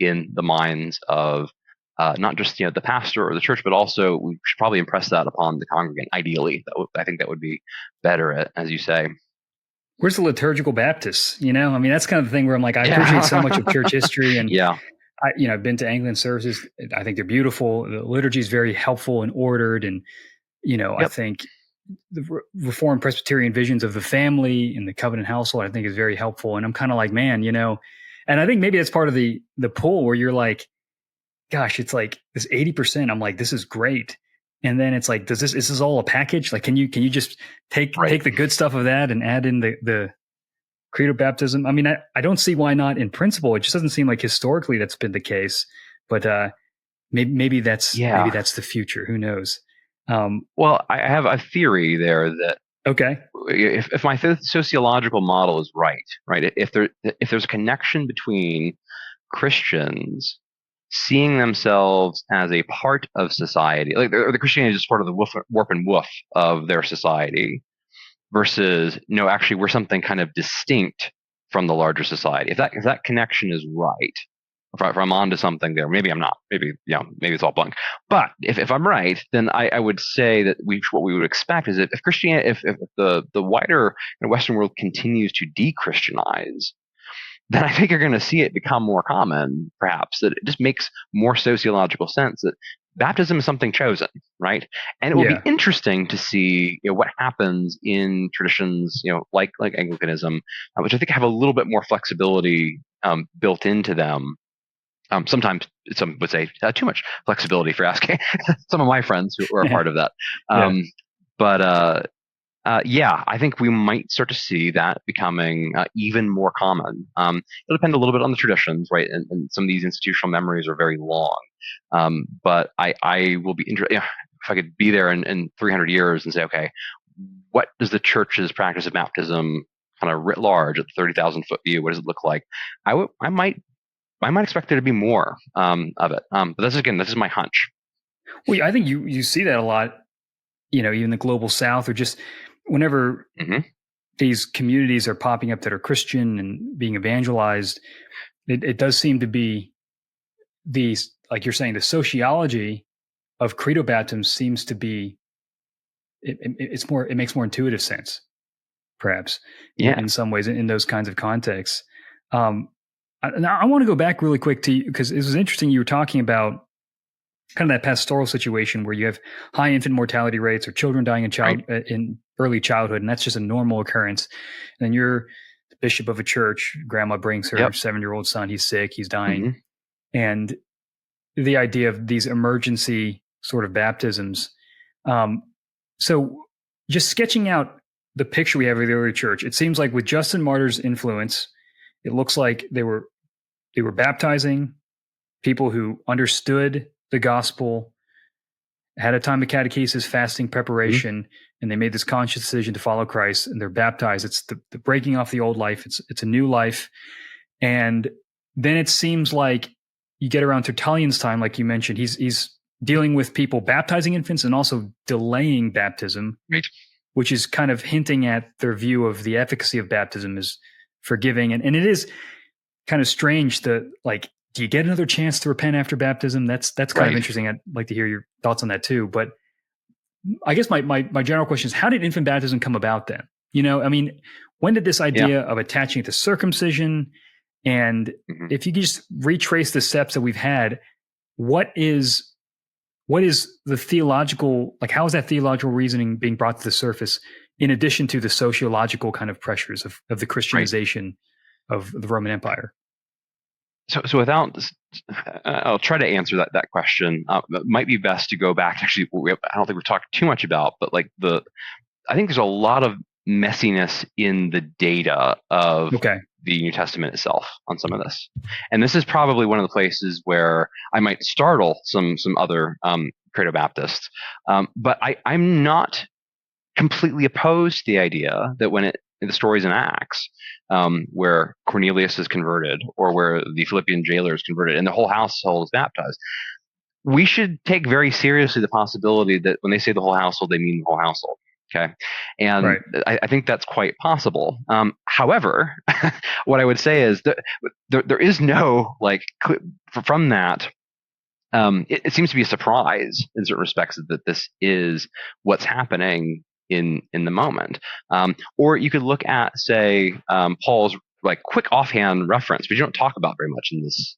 in the minds of not just the pastor or the church, but also we should probably impress that upon the congregant. Ideally, I think that would be better, as you say. Where's the liturgical Baptists? I mean, that's kind of the thing where I'm like, I appreciate so much of church history, and I've been to Anglican services. I think they're beautiful. The liturgy is very helpful and ordered, and I think the Reformed Presbyterian visions of the family and the covenant household, I think, is very helpful. And I'm kind of like, man, and I think maybe that's part of the pull where you're like, gosh, it's like this 80%. I'm like, this is great. And then it's like, is this all a package? Like, can you just take the good stuff of that and add in the credo baptism. I mean, I don't see why not in principle. It just doesn't seem like historically that's been the case. But maybe that's the future. Who knows? Well, I have a theory there that okay, if my sociological model is right, if there's a connection between Christians seeing themselves as a part of society, like the Christianity is just part of the warp and woof of their society, versus no, actually we're something kind of distinct from the larger society. If that connection is right, if I'm onto something there, maybe I'm not. Maybe it's all bunk. But if I'm right, then I would say that what we would expect is that if Christianity, if the wider Western world continues to de-Christianize, then I think you're going to see it become more common, perhaps, that it just makes more sociological sense that baptism is something chosen, right? And it will be interesting to see what happens in traditions, like Anglicanism, which I think have a little bit more flexibility built into them. Sometimes some would say too much flexibility, for asking some of my friends who are a part of that. But I think we might start to see that becoming even more common. It'll depend a little bit on the traditions, right? And some of these institutional memories are very long. But I will be interested if I could be there in 300 years and say, okay, what does the church's practice of baptism kind of writ large at the 30,000 foot view? What does it look like? I might expect there to be more of it. But this is my hunch. Well, I think you see that a lot, even the global South, or just whenever these communities are popping up that are Christian and being evangelized, it does seem to be like you're saying, the sociology of credo baptism seems to be, it makes more intuitive sense, perhaps, in some ways, in those kinds of contexts. Now, I want to go back really quick to you, because it was interesting. You were talking about kind of that pastoral situation where you have high infant mortality rates or children dying in early childhood, and that's just a normal occurrence. And then you're the bishop of a church. Grandma brings her 7-year-old son. He's sick. He's dying. And the idea of these emergency sort of baptisms. So just sketching out the picture we have of the early church, it seems like with Justin Martyr's influence, it looks like they were baptizing people who understood the gospel, had a time of catechesis, fasting, preparation, and they made this conscious decision to follow Christ, and they're baptized. It's the breaking off the old life. It's a new life. And then it seems like you get around Tertullian's time, like you mentioned, he's dealing with people baptizing infants and also delaying baptism, which is kind of hinting at their view of the efficacy of baptism as forgiving. And it is kind of strange that, like, do you get another chance to repent after baptism? That's kind of interesting. I'd like to hear your thoughts on that too. But I guess my general question is, how did infant baptism come about then? I mean, when did this idea of attaching it to circumcision? And if you could just retrace the steps that we've had, what is the theological, like, how is that theological reasoning being brought to the surface in addition to the sociological kind of pressures of the Christianization of the Roman Empire? So without, I'll try to answer that question. It might be best to go back. Actually, I don't think we've talked too much about, but like I think there's a lot of messiness in the data of the New Testament itself on some of this, and this is probably one of the places where I might startle some other Credobaptists. But I'm not completely opposed to the idea that when the stories in Acts, where Cornelius is converted, or where the Philippian jailer is converted, and the whole household is baptized, we should take very seriously the possibility that when they say the whole household, they mean the whole household. Okay, and I think that's quite possible. However, what I would say is that there is no, like, from that. It seems to be a surprise in certain respects that this is what's happening in the moment. Or you could look at, say, Paul's like quick offhand reference, but you don't talk about very much in this.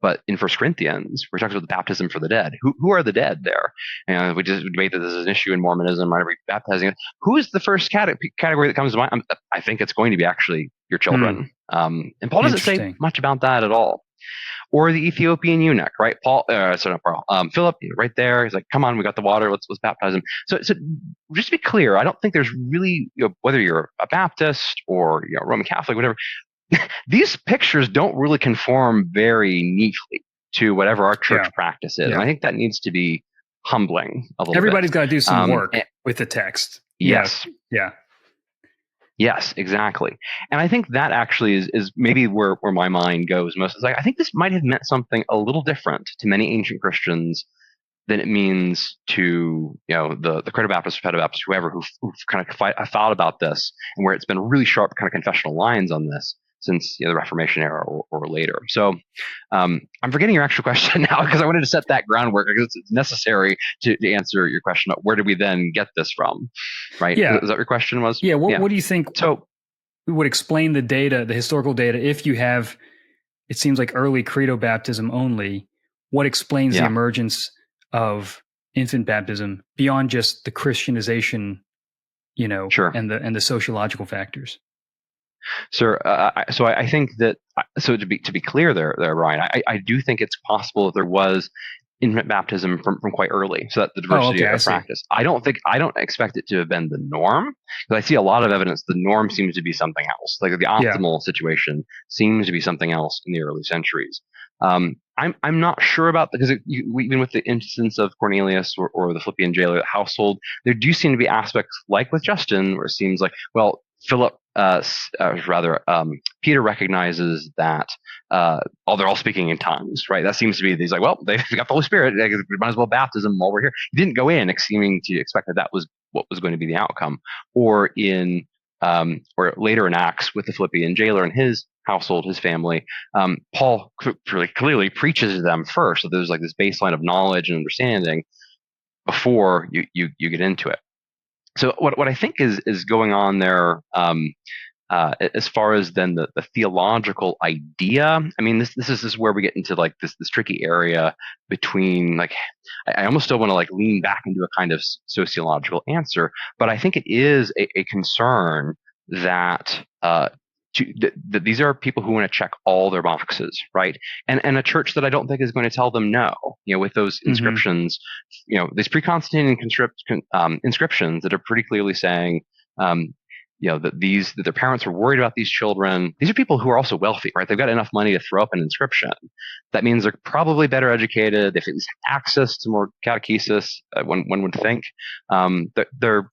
But in 1 Corinthians, we're talking about the baptism for the dead. Who are the dead there? And we just debate that this is an issue in Mormonism. Right? Baptizing. Who is the first category that comes to mind? I think it's going to be actually your children. And Paul doesn't say much about that at all. Or the Ethiopian eunuch, right? Philip, right there. He's like, come on, we got the water. Let's baptize him. So just to be clear, I don't think there's really, whether you're a Baptist or Roman Catholic, whatever, these pictures don't really conform very neatly to whatever our church practice is. And I think that needs to be humbling a little Everybody's bit. got to do some work with the text. Yes. Yeah. Yes, exactly. And I think that actually is maybe where my mind goes most. It's like, I think this might have meant something a little different to many ancient Christians than it means to, the Credobaptist, paedobaptist, whoever, who've kind of thought about this, and where it's been really sharp kind of confessional lines on this since the Reformation era or later. So I'm forgetting your actual question now, because I wanted to set that groundwork, because it's necessary to answer your question about where do we then get this from, right? Yeah. Is that your question was? Yeah. What do you think would explain the data, the historical data, if you have, it seems like early credo baptism only, what explains the emergence of infant baptism beyond just the Christianization, and the sociological factors? So I think that, so to be clear there, Ryan, I do think it's possible that there was infant baptism from quite early, so that the diversity of practice. I don't expect it to have been the norm, because I see a lot of evidence the norm seems to be something else. Like the optimal situation seems to be something else in the early centuries. I'm not sure about, because even with the instance of Cornelius or the Philippian jailer household, there do seem to be aspects like with Justin, where it seems like, well, Peter recognizes that they're all speaking in tongues, right? That seems to be, he's like, well, they've got the Holy Spirit, we might as well baptize them while we're here. He didn't go in seeming to expect that was what was going to be the outcome. Or later in Acts with the Philippian jailer and his household, his family, Paul really clearly preaches to them first. So there's like this baseline of knowledge and understanding before you get into it. So what I think is going on there, as far as then the theological idea, I mean, this is where we get into like this tricky area between, like, I almost still want to like lean back into a kind of sociological answer, but I think it is a concern that that these are people who want to check all their boxes, right? And a church that I don't think is going to tell them no, with those inscriptions, these pre-Constantine inscriptions that are pretty clearly saying, that their parents were worried about these children. These are people who are also wealthy, right? They've got enough money to throw up an inscription. That means they're probably better educated. They've at least access to more catechesis. One would think they're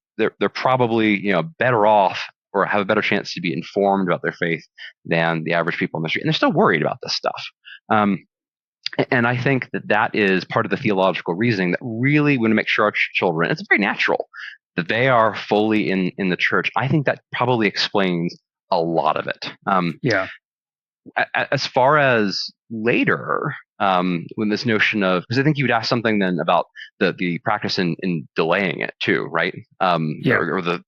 probably better off, or have a better chance to be informed about their faith than the average people in the street. And they're still worried about this stuff. And I think that is part of the theological reasoning, that really we want to make sure our children, it's very natural that they are fully in the church. I think that probably explains a lot of it. As far as later, when this notion of, because I think you would ask something then about the practice in delaying it too, right? Or the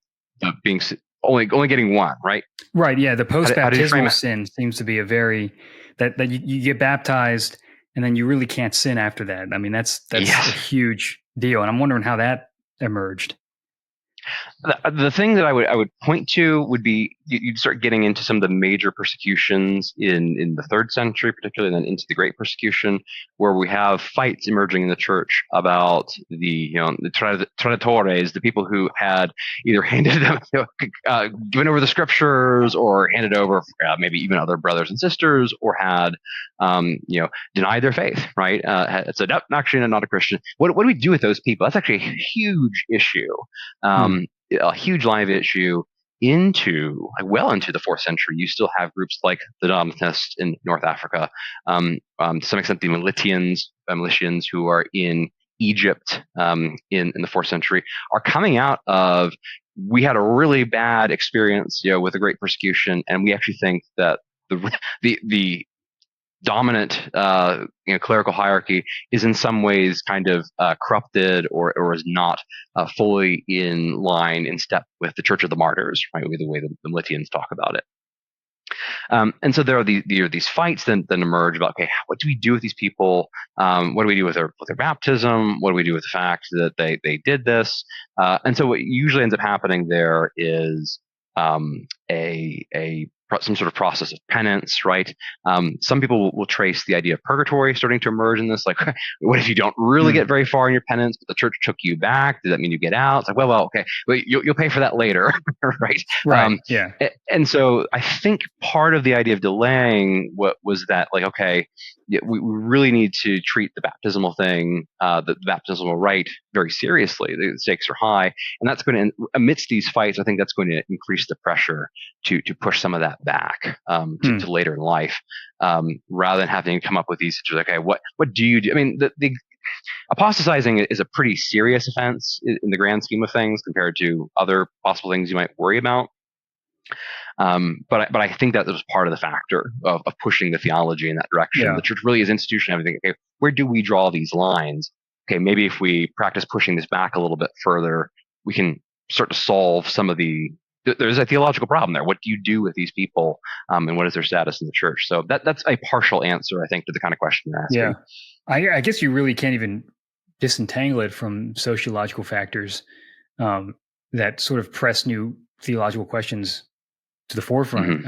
being only getting one, right? Right. Yeah. The post-baptismal sin seems to be a very, that you get baptized and then you really can't sin after that. I mean, that's a huge deal. And I'm wondering how that emerged. The thing that I would point to would be, you'd start getting into some of the major persecutions in the 3rd century, particularly, and then into the Great Persecution, where we have fights emerging in the church about the traditores, the people who had either handed them, given over the scriptures, or handed over maybe even other brothers and sisters, or had denied their faith, right? Said, nope, actually, I'm not a Christian. What do we do with those people? That's actually a huge issue. A huge live issue well into the 4th century. You still have groups like the Donatists in North Africa, to some extent the Militians who are in Egypt in the 4th century, are coming out of, we had a really bad experience with the Great Persecution, and we actually think that the dominant clerical hierarchy is in some ways kind of corrupted, or is not fully in line, in step with the Church of the Martyrs, right? The way the Militians talk about it. And so there are these fights then emerge about, okay, what do we do with these people? What do we do with their baptism? What do we do with the fact that they did this? And so what usually ends up happening there is a some sort of process of penance, right? Some people will trace the idea of purgatory starting to emerge in this. Like, what if you don't really get very far in your penance, but the church took you back? Does that mean you get out? It's like, well, okay, but you'll pay for that later, right? Right. Yeah. And so I think part of the idea of delaying was that, like, okay, we really need to treat the baptismal thing, the baptismal rite, very seriously. The stakes are high, and that's going to, amidst these fights, I think that's going to increase the pressure to push some of that back to later in life, rather than having to come up with these situations. Like, okay, what do you do? I mean, the apostatizing is a pretty serious offense in the grand scheme of things compared to other possible things you might worry about. But I think that was part of the factor of pushing the theology in that direction. Yeah. The church really is institution. Everything. Okay, where do we draw these lines? Okay, maybe if we practice pushing this back a little bit further, we can start to solve some of the. There's a theological problem there. What do you do with these people, and what is their status in the church? So that's a partial answer, I think, to the kind of question you're asking. Yeah, I guess you really can't even disentangle it from sociological factors that sort of press new theological questions to the forefront.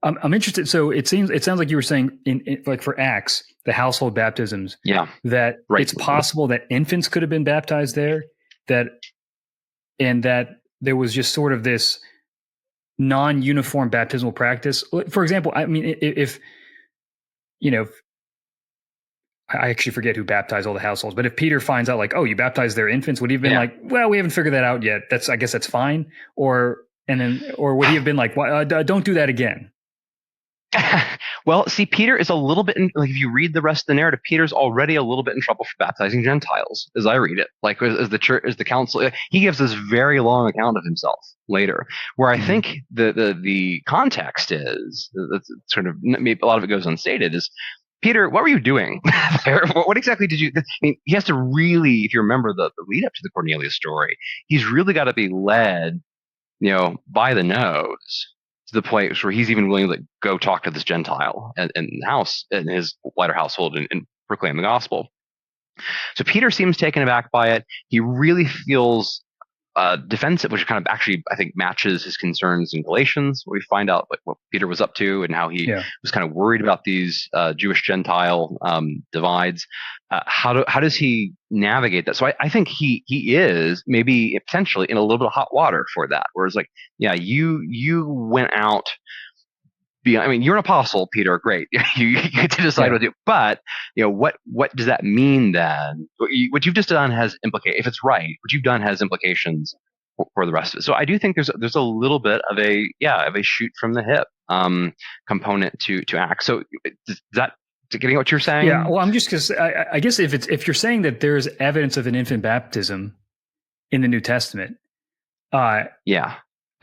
I'm interested. So it sounds like you were saying in like for Acts, the household baptisms, that it's possible that infants could have been baptized there, and that there was just sort of this non-uniform baptismal practice. For example, I mean, if I actually forget who baptized all the households, but if Peter finds out like, oh, you baptized their infants, would he have been like, well, we haven't figured that out yet. I guess that's fine. Or would he have been like, don't do that again? Well, see, Peter is a little bit like, if you read the rest of the narrative, Peter's already a little bit in trouble for baptizing Gentiles, as I read it. Like, as the church, as the council, he gives this very long account of himself later, where I think the context is that's sort of, maybe a lot of it goes unstated, is Peter, what were you doing there? What exactly did you? I mean, he has to really, if you remember the lead up to the Cornelius story, he's really got to be led, by the nose, to the point where he's even willing to go talk to this Gentile in the house, in his wider household, and proclaim the gospel. So Peter seems taken aback by it. He really feels defensive, which kind of actually, I think, matches his concerns in Galatians, where we find out what Peter was up to and how he was kind of worried about these Jewish-Gentile divides. How does he navigate that? So I think he is maybe potentially in a little bit of hot water for that. Whereas, like, you went out. I mean, you're an apostle, Peter. Great, you get to decide what to do. But what does that mean then? What you've just done has implications. If it's right, what you've done has implications for the rest of it. So I do think there's a little bit of a shoot from the hip component to Acts. So is that getting what you're saying? Yeah. Well, I'm just because I guess if you're saying that there's evidence of an infant baptism in the New Testament,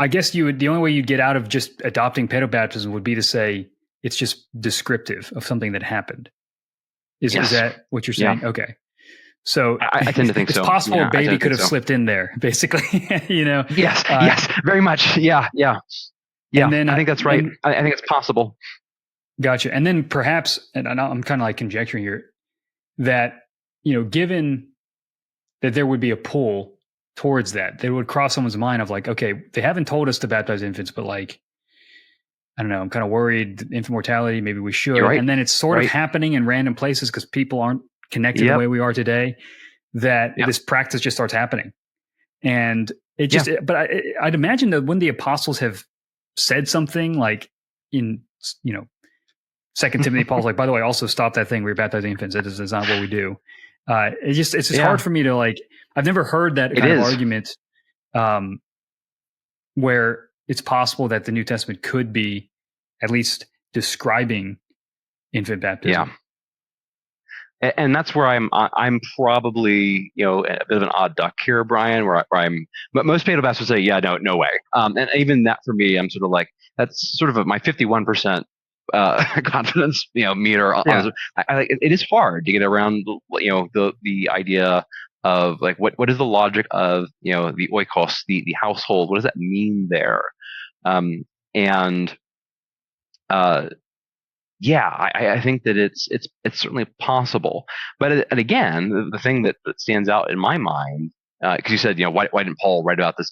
I guess the only way you'd get out of just adopting paedobaptism would be to say it's just descriptive of something that happened. Is that what you're saying? Yeah. Okay. So I tend to think it's possible a baby could have slipped in there, basically. Yes, very much. Yeah. And then I think that's right. I think it's possible. Gotcha. And then perhaps, and I'm kind of like conjecturing here, that given that there would be a pull towards that, would cross someone's mind of like, okay, they haven't told us to baptize infants, but like, I don't know, I'm kind of worried infant mortality, maybe we should. Right. And then it's sort of happening in random places because people aren't connected the way we are today, that this practice just starts happening. And it just, but I'd imagine that when the apostles have said something like in, Second Timothy, Paul's like, by the way, also stop that thing where you're baptizing infants. That is not what we do. It's just hard for me to like, I've never heard that kind of argument where it's possible that the New Testament could be at least describing infant baptism. Yeah. And that's where I'm probably, a bit of an odd duck here, Brian, where I'm, but most paedobaptists would say, no way. And even that for me, I'm sort of like, that's sort of my 51% confidence, meter. It is hard to get around, the idea of like, what is the logic of, the oikos, the household? What does that mean there? I think that it's certainly possible. But and again, the thing that stands out in my mind, because you said, why didn't Paul write about this?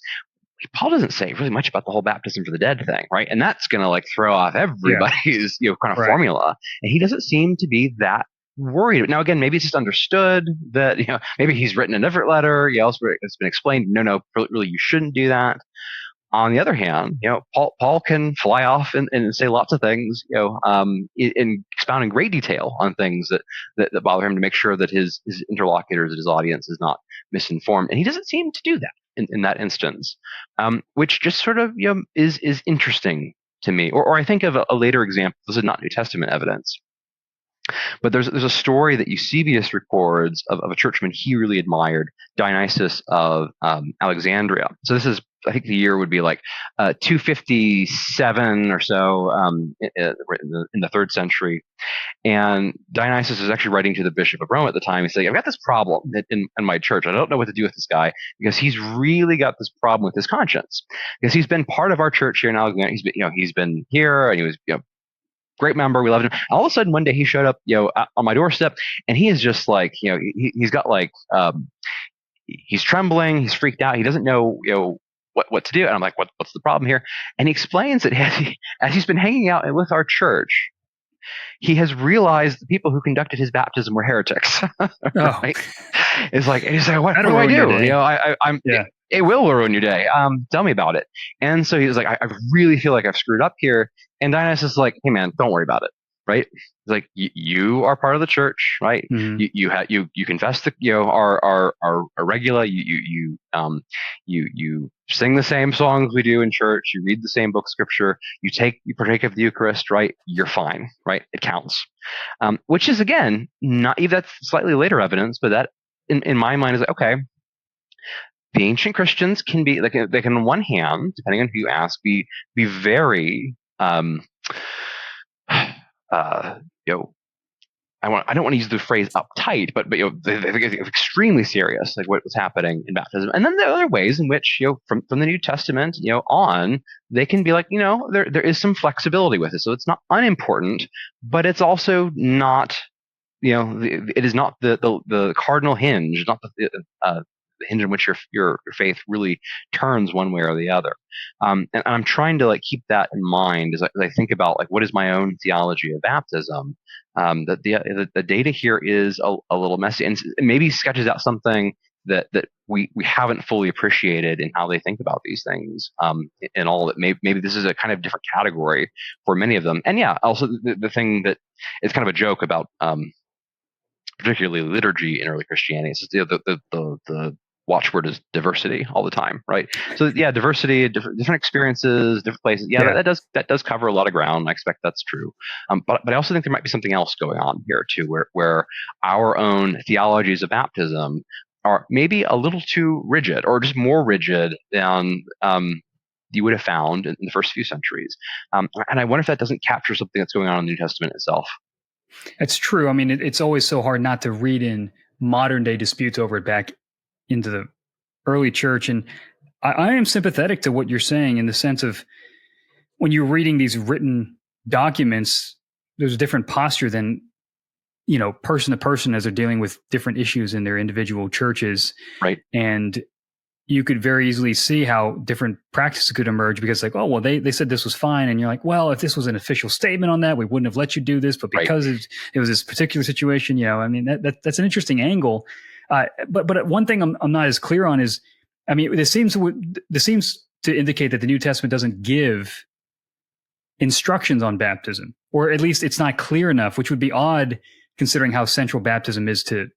Paul doesn't say really much about the whole baptism for the dead thing, right? And that's going to like throw off Yeah. everybody's, kind of Right. formula. And he doesn't seem to be that worried. Now, again, maybe it's just understood that, maybe he's written a different letter. Elsewhere it's been explained, no, really, you shouldn't do that. On the other hand, Paul can fly off and say lots of things, in expound in great detail on things that bother him to make sure that his interlocutors, his audience, is not misinformed. And he doesn't seem to do that in that instance, which just sort of is interesting to me. Or I think of a later example. This is not New Testament evidence, but there's a story that Eusebius records of a churchman he really admired, Dionysius of Alexandria. So this is, I think the year would be like 257 or so, in the 3rd century. And Dionysius is actually writing to the Bishop of Rome at the time. He's saying, I've got this problem in my church. I don't know what to do with this guy because he's really got this problem with his conscience. Because he's been part of our church here in Alexandria. He's been here, and he was, great member. We loved him. All of a sudden, one day he showed up, on my doorstep, and he is just like, he's got like, he's trembling, he's freaked out, he doesn't know, what to do. And I'm like, what's the problem here? And he explains that as he's been hanging out with our church, he has realized the people who conducted his baptism were heretics. Right? It's like, and he's like, what do I do? I'm. Yeah. It will ruin your day. Tell me about it. And so he was like, I really feel like I've screwed up here. And Dionysus is like, hey man, don't worry about it. Right? He's like, you are part of the church, right? Mm-hmm. You confess our regula. You sing the same songs we do in church. You read the same book of scripture. You partake of the Eucharist, right? You're fine, right? It counts. Which is, again, not even, that's slightly later evidence, but that in my mind is like, okay, the ancient Christians can be, they can on one hand, depending on who you ask, be very, I don't want to use the phrase uptight, but they think it's extremely serious, like what was happening in baptism. And then there are other ways in which, from the New Testament, on, they can be like, there is some flexibility with it. So it's not unimportant, but it's also not, it is not the cardinal hinge, not the hinge in which your faith really turns one way or the other. And I'm trying to like keep that in mind as I think about like what is my own theology of baptism. That the data here is a little messy and maybe sketches out something that we haven't fully appreciated in how they think about these things. And all that maybe this is a kind of different category for many of them. And yeah, also the thing that is kind of a joke about particularly liturgy in early Christianity is the watchword is diversity all the time, right? So yeah, diversity, different experiences, different places. Yeah, that does cover a lot of ground. I expect that's true. But I also think there might be something else going on here too, where our own theologies of baptism are maybe a little too rigid, or just more rigid than you would have found in the first few centuries. And I wonder if that doesn't capture something that's going on in the New Testament itself. That's true. I mean, it's always so hard not to read in modern day disputes over it back into the early church. And I am sympathetic to what you're saying in the sense of when you're reading these written documents, there's a different posture than, person to person as they're dealing with different issues in their individual churches. Right. And you could very easily see how different practices could emerge because like, oh, well, they said this was fine. And you're like, well, if this was an official statement on that, we wouldn't have let you do this. But because it was this particular situation, I mean, that's an interesting angle. But one thing I'm not as clear on is, I mean, this seems to indicate that the New Testament doesn't give instructions on baptism, or at least it's not clear enough, which would be odd considering how central baptism is to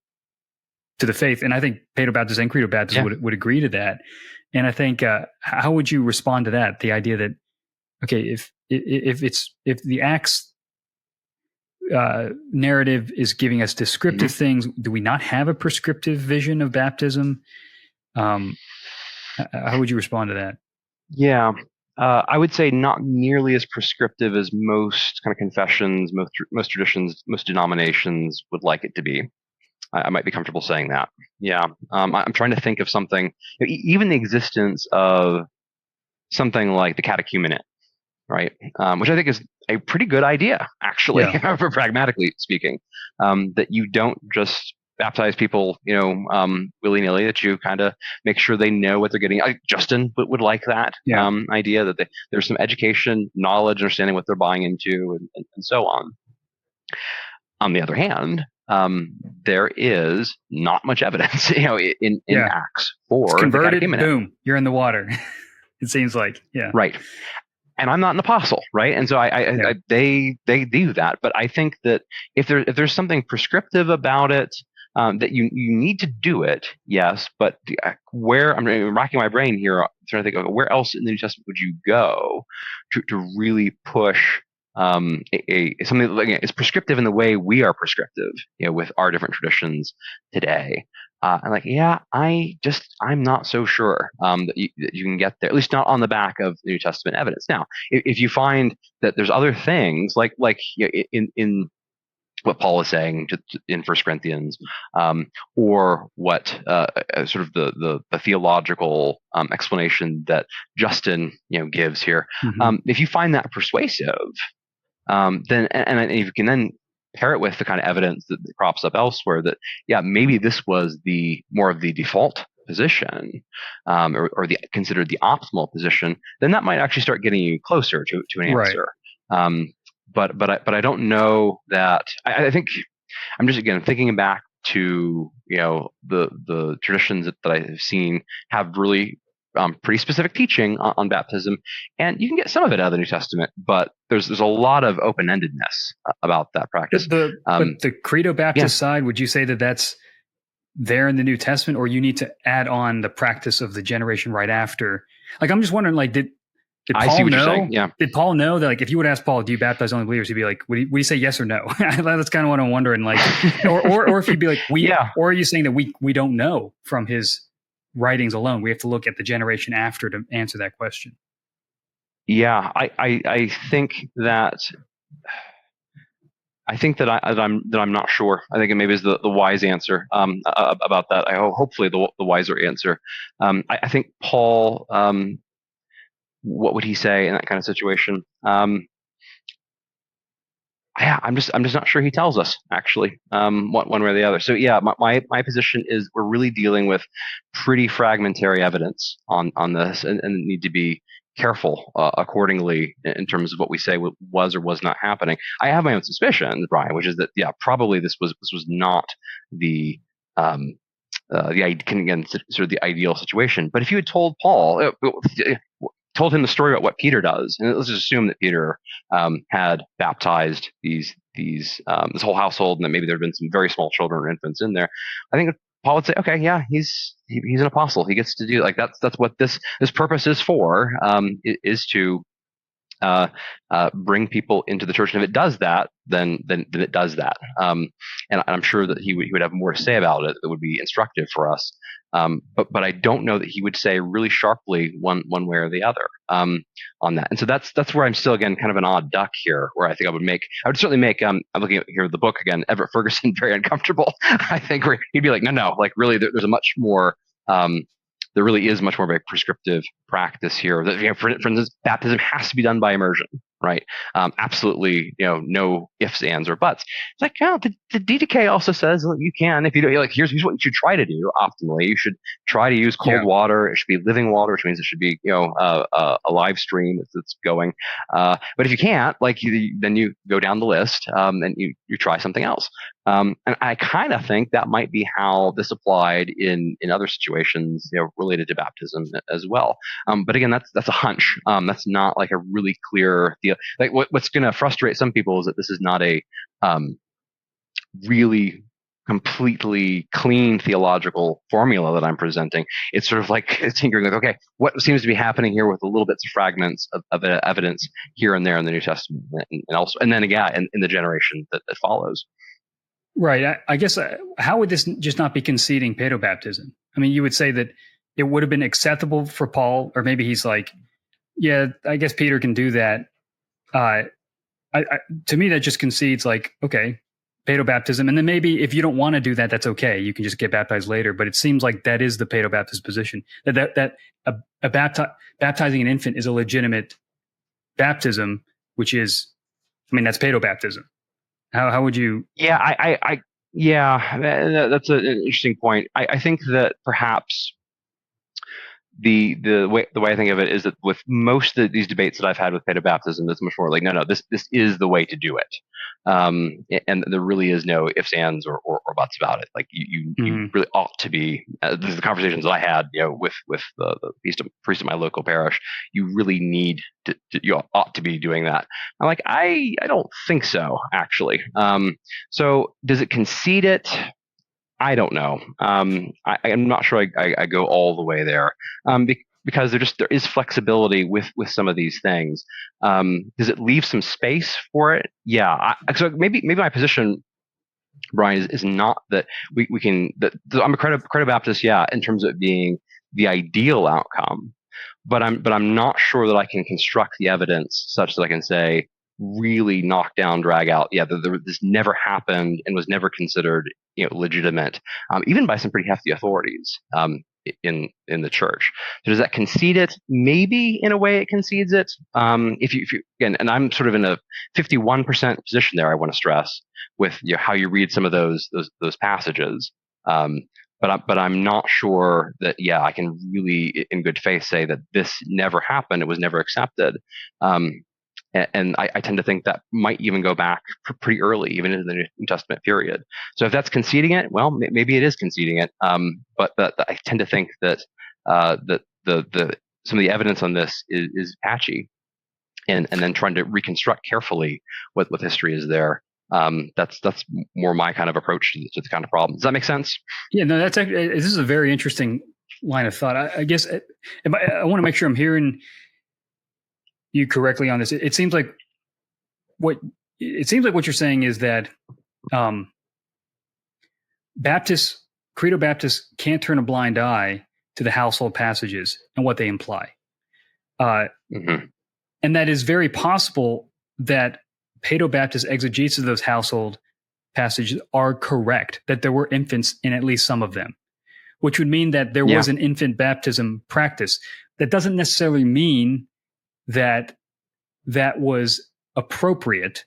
the faith. And I think paedobaptists and Credobaptists would agree to that. And I think, how would you respond to that? The idea that, okay, if the Acts narrative is giving us descriptive things, do we not have a prescriptive vision of baptism? How would you respond to that? Yeah. I would say not nearly as prescriptive as most kind of confessions, most traditions, most denominations would like it to be. I might be comfortable saying that. Yeah. I'm trying to think of something, even the existence of something like the catechumenate, right? Which I think is a pretty good idea, actually, pragmatically speaking, that you don't just baptize people, willy-nilly, that you kind of make sure they know what they're getting. Justin would like that idea that there's some education, knowledge, understanding what they're buying into, and so on. On the other hand, there is not much evidence, in Acts for it's converted. The boom, you're in the water. It seems like, right. And I'm not an apostle, right? And so they do that, but I think that if there's something prescriptive about it, that you need to do it, yes. But where I'm racking my brain here, trying to think, where else in the New Testament would you go to really push something like is prescriptive in the way we are prescriptive, with our different traditions today. I'm like, I'm not so sure that you can get there, at least not on the back of New Testament evidence. Now, if you find that there's other things like in what Paul is saying in 1 Corinthians, or what sort of the theological explanation that Justin gives here, if you find that persuasive, then and if you can then pair it with the kind of evidence that crops up elsewhere that maybe this was the more of the default position, or the considered the optimal position, then that might actually start getting you closer to an answer. Right. But I don't know that. I think I'm just again thinking back to the traditions that I've seen have really pretty specific teaching on baptism, and you can get some of it out of the New Testament, but there's a lot of open-endedness about that practice. But the Credobaptist side, would you say that that's there in the New Testament, or you need to add on the practice of the generation right after? Like, I'm just wondering, like, did Paul know? Did Paul know that, like, if you would ask Paul, do you baptize only believers? He'd be like, would he say yes or no? That's kind of what I'm wondering. Like, or if he'd be like, or are you saying that we don't know from his writings alone? We have to look at the generation after to answer that question. Yeah, I think that I'm not sure. I think it maybe is the wise answer about that. Hopefully the wiser answer. I think Paul, what would he say in that kind of situation? I'm just not sure he tells us, actually, one way or the other. So my position is we're really dealing with pretty fragmentary evidence on this, and need to be careful accordingly in terms of what we say was or was not happening. I have my own suspicion, Brian, which is that probably this was not the again sort of the ideal situation. But if you had told Paul, told him the story about what Peter does, and let's just assume that Peter had baptized this whole household, and that maybe there had been some very small children or infants in there, I think Paul would say, okay, he's an apostle. He gets to do, like, that's what this purpose is for, is to bring people into the church. And if it does that, then it does that. And I'm sure that he would have more to say about it that would be instructive for us. But I don't know that he would say really sharply one way or the other on that. And so that's where I'm still, again, kind of an odd duck here, where I think I would certainly make, I'm looking at here the book again, Everett Ferguson, very uncomfortable. I think where he'd be like, no, like, really, there's a much more, there really is much more of a prescriptive practice here. That, for instance, baptism has to be done by immersion, right? Absolutely, no ifs, ands, or buts. It's like, the DDK also says you can, if you do, like, here's what you should try to do optimally. You should try to use cold water. It should be living water, which means it should be, a live stream that's going. But if you can't, like, then you go down the list, and you try something else. And I kind of think that might be how this applied in other situations, related to baptism as well. But again, that's a hunch. That's not like a really clear deal. Like, what's going to frustrate some people is that this is not a really completely clean theological formula that I'm presenting. It's sort of like tinkering with, okay, what seems to be happening here with a little bits of fragments of evidence here and there in the New Testament, and then again in the generation that follows. Right. I guess, how would this just not be conceding paedobaptism? I mean, you would say that it would have been acceptable for Paul, or maybe he's like, yeah, I guess Peter can do that. To me, that just concedes, like, okay, paedobaptism, and then maybe if you don't want to do that, that's okay. You can just get baptized later. But it seems like that is the paedobaptist position, that baptizing an infant is a legitimate baptism, which is, I mean, that's paedobaptism. How would you? Yeah, Yeah, that's an interesting point. I think that perhaps the way I think of it is that with most of these debates that I've had with paedobaptism, it's much more like, no, this is the way to do it, and there really is no ifs, ands, or buts about it. Like you Hmm. really ought to be. The conversations that I had, with the priest of my local parish, you really need you ought to be doing that. I'm like, I don't think so, actually. So does it concede it? I don't know. I'm not sure I go all the way there, because there is flexibility with some of these things. Does it leave some space for it? Yeah. So maybe my position, Brian, is not that we can that I'm a Credobaptist, yeah, in terms of it being the ideal outcome, but I'm not sure that I can construct the evidence such that I can say really knock down, drag out. Yeah, this never happened and was never considered, legitimate, even by some pretty hefty authorities, in the church. So does that concede it? Maybe in a way it concedes it. If you again, and I'm sort of in a 51% position there. I want to stress with, how you read some of those passages. Um, but I'm not sure that, yeah, I can really in good faith say that this never happened. It was never accepted. Um, and I tend to think that might even go back pretty early, even in the New Testament period. So if that's conceding it, well, maybe it is conceding it. But I tend to think that that the some of the evidence on this is patchy, and then trying to reconstruct carefully what history is there. That's more my kind of approach to the kind of problem. Does that make sense? Yeah, no, that's actually, this is a very interesting line of thought. I guess I want to make sure I'm hearing you correctly on this. What it seems like what you're saying is that um, Baptists, Credo Baptists, can't turn a blind eye to the household passages and what they imply, uh, Mm-hmm. and that is very possible that paedobaptist exegesis of those household passages are correct. That there were infants in at least some of them, which would mean that there Yeah. was an infant baptism practice. That doesn't necessarily mean that that was appropriate,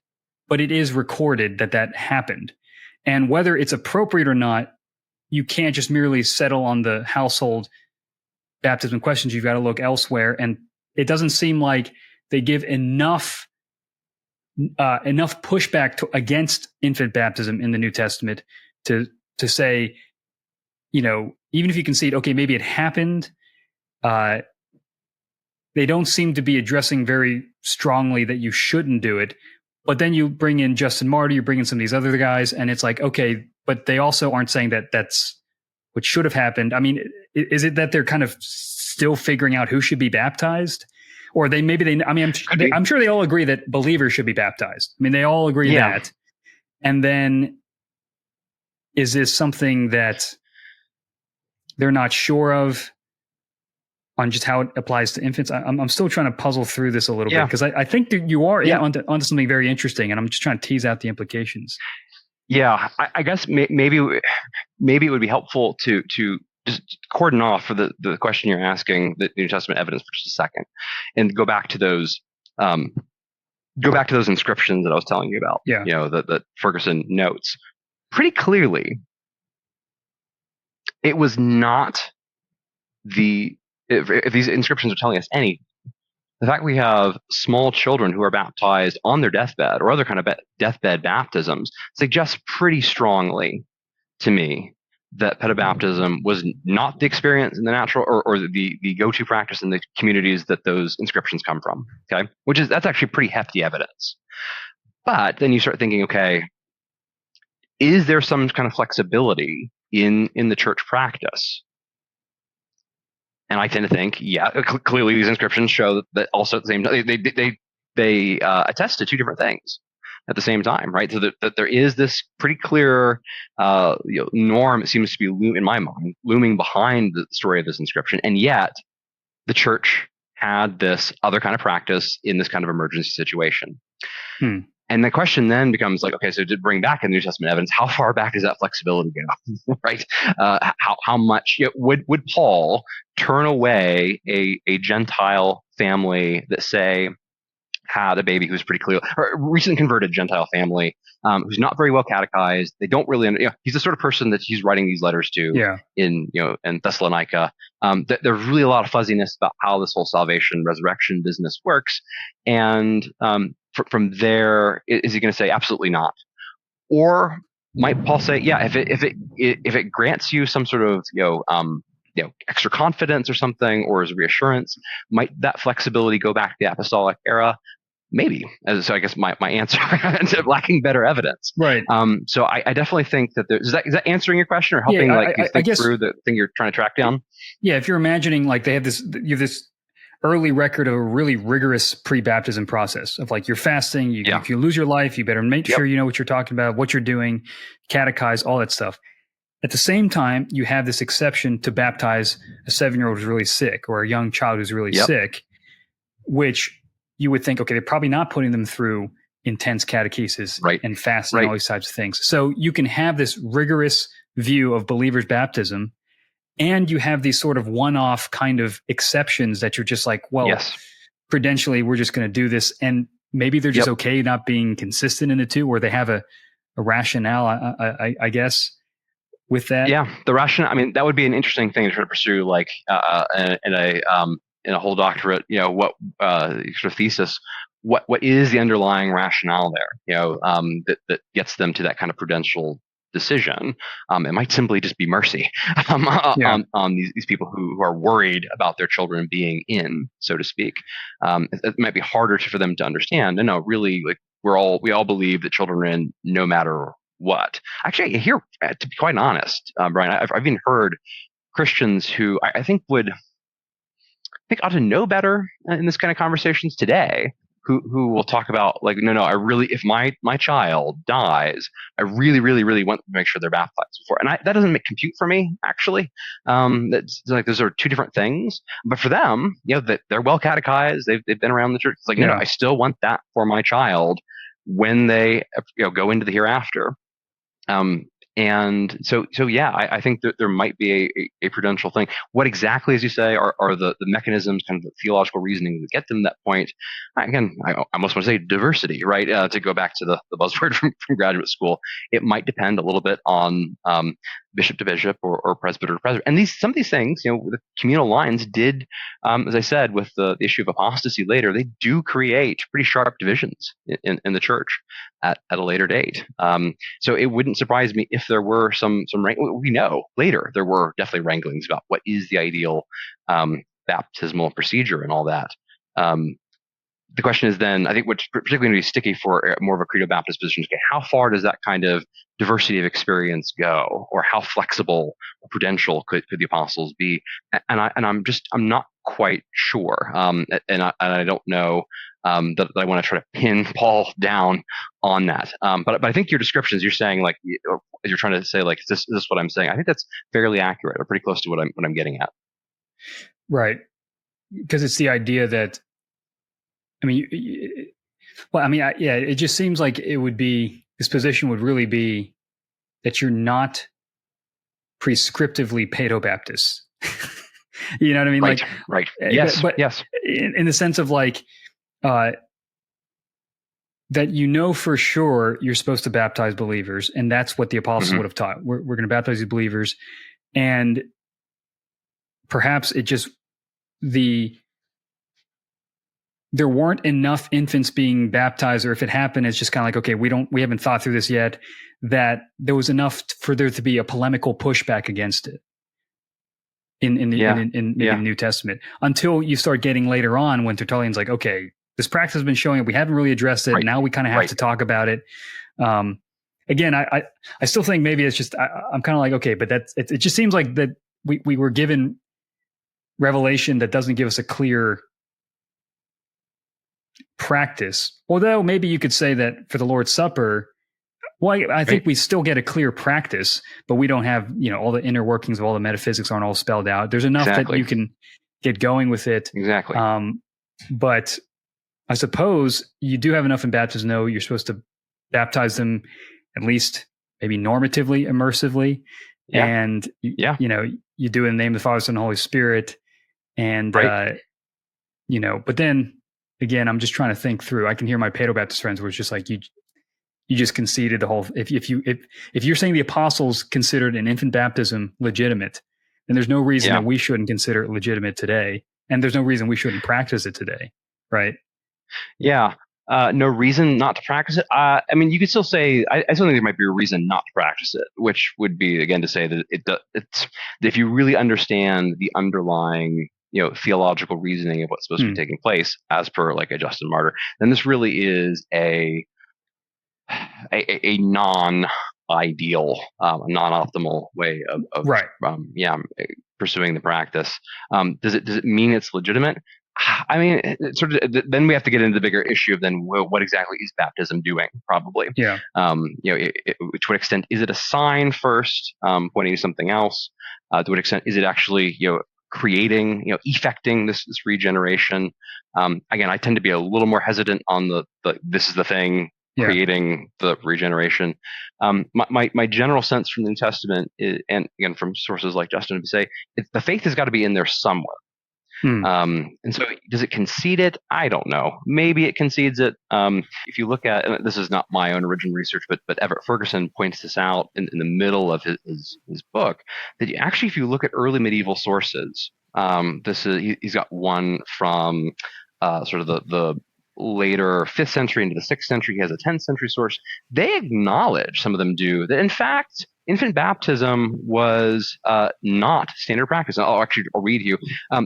but it is recorded that that happened. And whether it's appropriate or not, you can't just merely settle on the household baptism questions. You've got to look elsewhere. And it doesn't seem like they give enough pushback against infant baptism in the New Testament to say, even if you concede, okay, maybe it happened, uh, they don't seem to be addressing very strongly that you shouldn't do it. But then you bring in Justin Martyr, you bring in some of these other guys, and it's like, okay, but they also aren't saying that that's what should have happened. I mean, is it that they're kind of still figuring out who should be baptized? Or I mean, I'm sure they all agree that believers should be baptized. I mean, they all agree Yeah. that. And then is this something that they're not sure of on just how it applies to infants? I'm still trying to puzzle through this a little bit, because I think that you are onto something very interesting, and I'm just trying to tease out the implications. Yeah. I guess maybe it would be helpful to just cordon off for the question you're asking, the New Testament evidence, for just a second, and go back to those inscriptions that I was telling you about. Yeah. That Ferguson notes pretty clearly. It was not if these inscriptions are telling us any, the fact we have small children who are baptized on their deathbed or other kind of deathbed baptisms suggests pretty strongly to me that pedobaptism was not the experience in the natural, or the go-to practice in the communities that those inscriptions come from. Okay, that's actually pretty hefty evidence. But then you start thinking, okay, is there some kind of flexibility in the church practice? And I tend to think, yeah, clearly these inscriptions show that also at the same time they attest to two different things at the same time, right? So that there is this pretty clear norm. It seems to be, in my mind, looming behind the story of this inscription, and yet the church had this other kind of practice in this kind of emergency situation. And the question then becomes like, okay, so to bring back in the New Testament evidence, how far back does that flexibility go, right? How much would Paul turn away a Gentile family that, say, had a baby who's pretty clear, or a recently converted Gentile family, who's not very well catechized. They don't really, he's the sort of person that he's writing these letters to Yeah. in Thessalonica. There's really a lot of fuzziness about how this whole salvation resurrection business works. And from there, is he going to say absolutely not? Or might Paul say, yeah, if it grants you some sort of extra confidence or something, or as reassurance, might that flexibility go back to the apostolic era? Maybe. So I guess my answer ends up lacking better evidence. Right. So I definitely think that is that answering your question or helping you think through the thing you're trying to track down? Yeah, if you're imagining like you have this early record of a really rigorous pre-baptism process of like you're fasting, if you lose your life, you better make sure you know what you're talking about, what you're doing, catechize, all that stuff. At the same time, you have this exception to baptize a 7-year-old who's really sick or a young child who's really sick, which you would think, okay, they're probably not putting them through intense catechesis and fasting and all these types of things. So you can have this rigorous view of believers' baptism, and you have these sort of one-off kind of exceptions that you're just like, well, prudentially, we're just going to do this. And maybe they're just okay not being consistent in the two, or they have a rationale, I guess, with that. Yeah, the rationale. I mean, that would be an interesting thing to try to pursue, like in a whole doctorate. What sort of thesis? What is the underlying rationale there? That gets them to that kind of prudential decision. It might simply just be mercy on these people who are worried about their children being in, so to speak. It might be harder for them to understand. No, really, like we all believe that children are in no matter what. Actually, here, to be quite honest, Brian, I've even heard Christians who I think ought to know better in this kind of conversations today, who will talk about like, no, I really, if my child dies, I really, really, really want to make sure they're baptized before. And that doesn't compute for me, actually. That's like, those are two different things. But for them, that they're well catechized, they've been around the church. It's like, no, I still want that for my child when they go into the hereafter. And so yeah, I think that there might be a prudential thing. What exactly, as you say, are the mechanisms, kind of the theological reasoning that get them to that point? Again, I almost want to say diversity, right? To go back to the buzzword from graduate school, it might depend a little bit on bishop to bishop or presbyter to presbyter. And some of these things, the communal lines did, as I said, with the issue of apostasy later, they do create pretty sharp divisions in the church at a later date. So it wouldn't surprise me if there were some we know later there were definitely wranglings about what is the ideal baptismal procedure and all that. The question is then, I think what's particularly going to be sticky for more of a Credobaptist position is, okay, how far does that kind of diversity of experience go, or how flexible or prudential could the apostles be? And I'm not quite sure, and I don't know that I want to try to pin Paul down on that. But I think your descriptions, you're saying like you're trying to say like, is this what I'm saying? I think that's fairly accurate, or pretty close to what I'm getting at. Right, because it's the idea that, I mean, it just seems like this position would really be that you're not prescriptively paedobaptist. You know what I mean? Right. Yes. But yes. In the sense of like, that for sure you're supposed to baptize believers, and that's what the apostles would have taught. We're going to baptize these believers, and perhaps it just there weren't enough infants being baptized, or if it happened, it's just kind of like, okay, we haven't thought through this yet, that there was enough for there to be a polemical pushback against it in the New Testament, until you start getting later on when Tertullian's like, okay, this practice has been showing it, we haven't really addressed it. Right. Now we kind of have to talk about it. Again, I still think maybe it's just, I'm kind of like, okay, but it just seems like that we were given revelation that doesn't give us a clear practice. Although maybe you could say that for the Lord's Supper, well, I think we still get a clear practice, but we don't have, all the inner workings of all the metaphysics aren't all spelled out. There's enough that you can get going with it. Exactly. But I suppose you do have enough in baptism to know you're supposed to baptize them at least maybe normatively, immersively. Yeah. And, you do it in the name of the Father, Son, and Holy Spirit. And, but then again, I'm just trying to think through. I can hear my paedobaptist friends where it's just like you just conceded the whole. If you're saying the apostles considered an infant baptism legitimate, then there's no reason that we shouldn't consider it legitimate today, and there's no reason we shouldn't practice it today, right? Yeah. No reason not to practice it. I mean, you could still say, I still think there might be a reason not to practice it, which would be, again, to say that it's, if you really understand the underlying, theological reasoning of what's supposed to be taking place as per like a Justin Martyr, then this really is a non-ideal, non-optimal way of right. Pursuing the practice. Does it mean it's legitimate? I mean, then we have to get into the bigger issue of then what exactly is baptism doing? Probably. Yeah. To what extent is it a sign first, pointing to something else? To what extent is it actually, creating, effecting this regeneration? Again, I tend to be a little more hesitant on the this is the thing creating the regeneration. My general sense from the New Testament is, and again from sources like Justin, would say the faith has got to be in there somewhere. And so does it concede it? I don't know. Maybe it concedes it. If you look at, and this is not my own original research, but Everett Ferguson points this out in the middle of his book, that if you look at early medieval sources, he's got one from sort of the later 5th century into the 6th century. He has a 10th century source. They acknowledge, some of them do, that in fact infant baptism was not standard practice. I'll read you.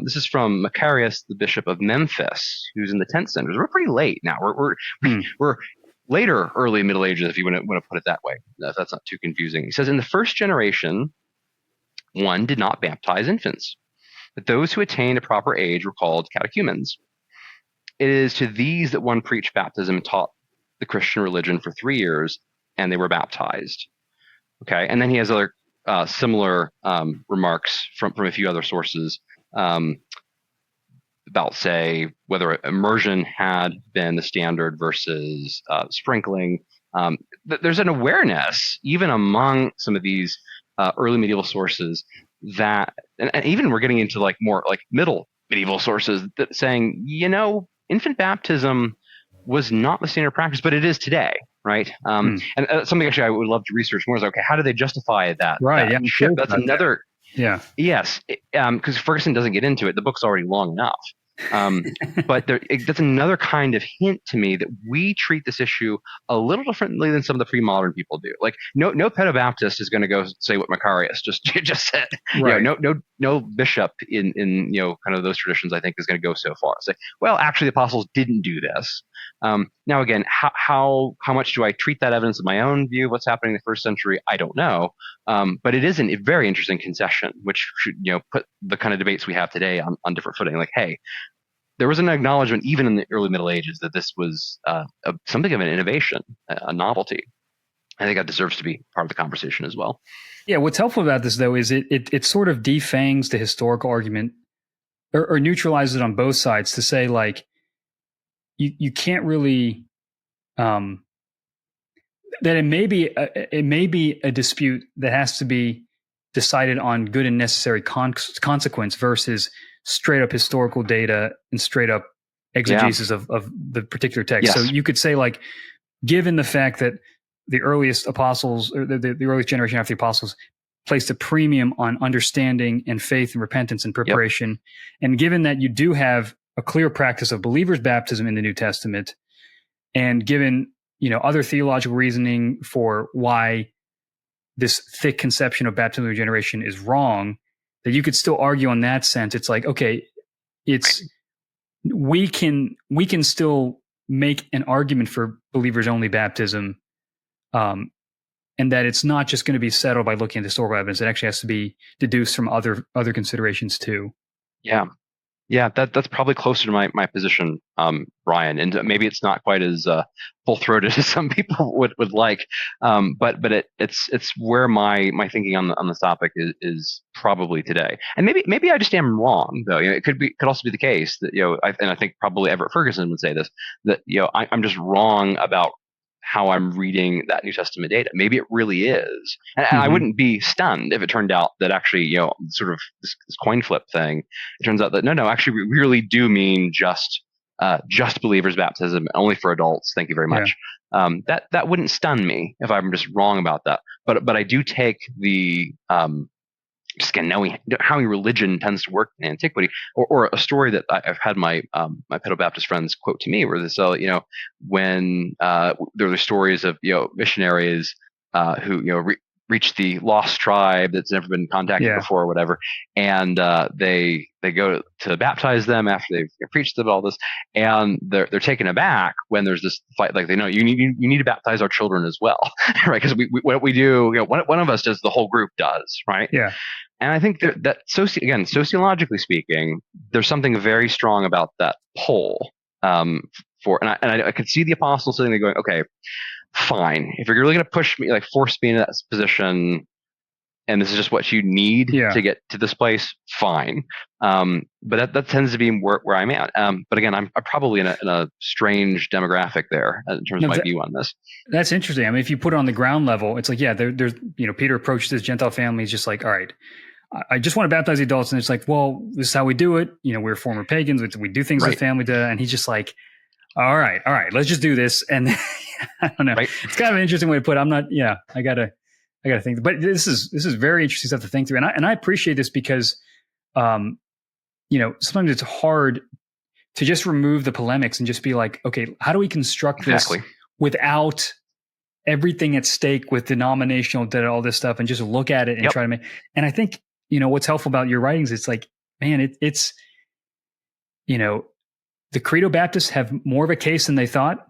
This is from Macarius, the bishop of Memphis, who's in the 10th century. We're pretty late now. We're later early Middle Ages, if you want to put it that way, if that's not too confusing. He says, in the first generation, one did not baptize infants, but those who attained a proper age were called catechumens. It is to these that one preached baptism and taught the Christian religion for 3 years, and they were baptized. Okay, and then he has other similar remarks from a few other sources about, say, whether immersion had been the standard versus sprinkling. There's an awareness, even among some of these early medieval sources, that, and even we're getting into like more like middle medieval sources, that saying, infant baptism was not the standard practice, but it is today, right? And something actually I would love to research more is, okay, how do they justify that? Right. That shift? That's another. Yeah. Yes. Because Ferguson doesn't get into it. The book's already long enough. But that's another kind of hint to me that we treat this issue a little differently than some of the pre-modern people do. Like, no paedobaptist is going to go say what Macarius just said. Right. No bishop in kind of those traditions, I think, is going to go so far. Say, well, actually, the apostles didn't do this. Now, again, how much do I treat that evidence of my own view of what's happening in the first century? I don't know. But it is a very interesting concession, which should put the kind of debates we have today on different footing. Like, hey, there was an acknowledgement even in the early Middle Ages that this was something of an innovation, a novelty. I think that deserves to be part of the conversation as well. Yeah, what's helpful about this, though, is it sort of defangs the historical argument or neutralizes it on both sides to say, like, you can't really that it may be a dispute that has to be decided on good and necessary consequence versus straight up historical data and straight up exegesis of the particular text. Yes. So you could say, like, given the fact that the earliest apostles, or the earliest generation after the apostles, placed a premium on understanding and faith and repentance and preparation, and given that you do have a clear practice of believers' baptism in the New Testament, and given other theological reasoning for why this thick conception of baptismal regeneration is wrong, that you could still argue on that sense. It's like, okay, we can still make an argument for believers only baptism, and that it's not just going to be settled by looking at historical evidence. It actually has to be deduced from other considerations too. Yeah, that's probably closer to my position, Brian. And maybe it's not quite as full-throated as some people would like, but it's where my thinking on this topic is probably today. And maybe I just am wrong, though. It could also be the case that I think probably Everett Ferguson would say this, that I'm just wrong about how I'm reading that New Testament data. Maybe it really is. And I wouldn't be stunned if it turned out that actually, sort of this coin flip thing, it turns out that no, actually we really do mean just just believers baptism, only for adults. Thank you very much. That wouldn't stun me if I'm just wrong about that. But I do take the just again knowing how religion tends to work in antiquity, or a story that I've had my paedobaptist friends quote to me, where they say, when there are stories of missionaries who reach the lost tribe that's never been contacted before or whatever, and they go to baptize them after they've preached them all this, and they're taken aback when there's this fight, like they know you need to baptize our children as well, right? Because we what we do, one of us does, the whole group does, right? Yeah. And I think that sociologically speaking, there's something very strong about that pull. And I could see the apostles sitting there going, okay, fine. If you're really going to push me, like force me into that position, and this is just what you need to get to this place, fine. But that tends to be where I'm at. But again, I'm probably in a strange demographic there in terms of my view on this. That's interesting. I mean, if you put it on the ground level, it's like, there's Peter approached this Gentile family. He's just like, all right, I just want to baptize the adults. And it's like, well, this is how we do it. We're former pagans. We do things as a family. And he's just like, all right, let's just do this. And I don't know. Right. It's kind of an interesting way to put it. I'm not, I gotta think, but this is very interesting stuff to think through. And I appreciate this because, sometimes it's hard to just remove the polemics and just be like, okay, how do we construct this without everything at stake with denominational, all this stuff, and just look at it and try to make, and I think, what's helpful about your writings, it's like, man, it's the Credobaptists have more of a case than they thought,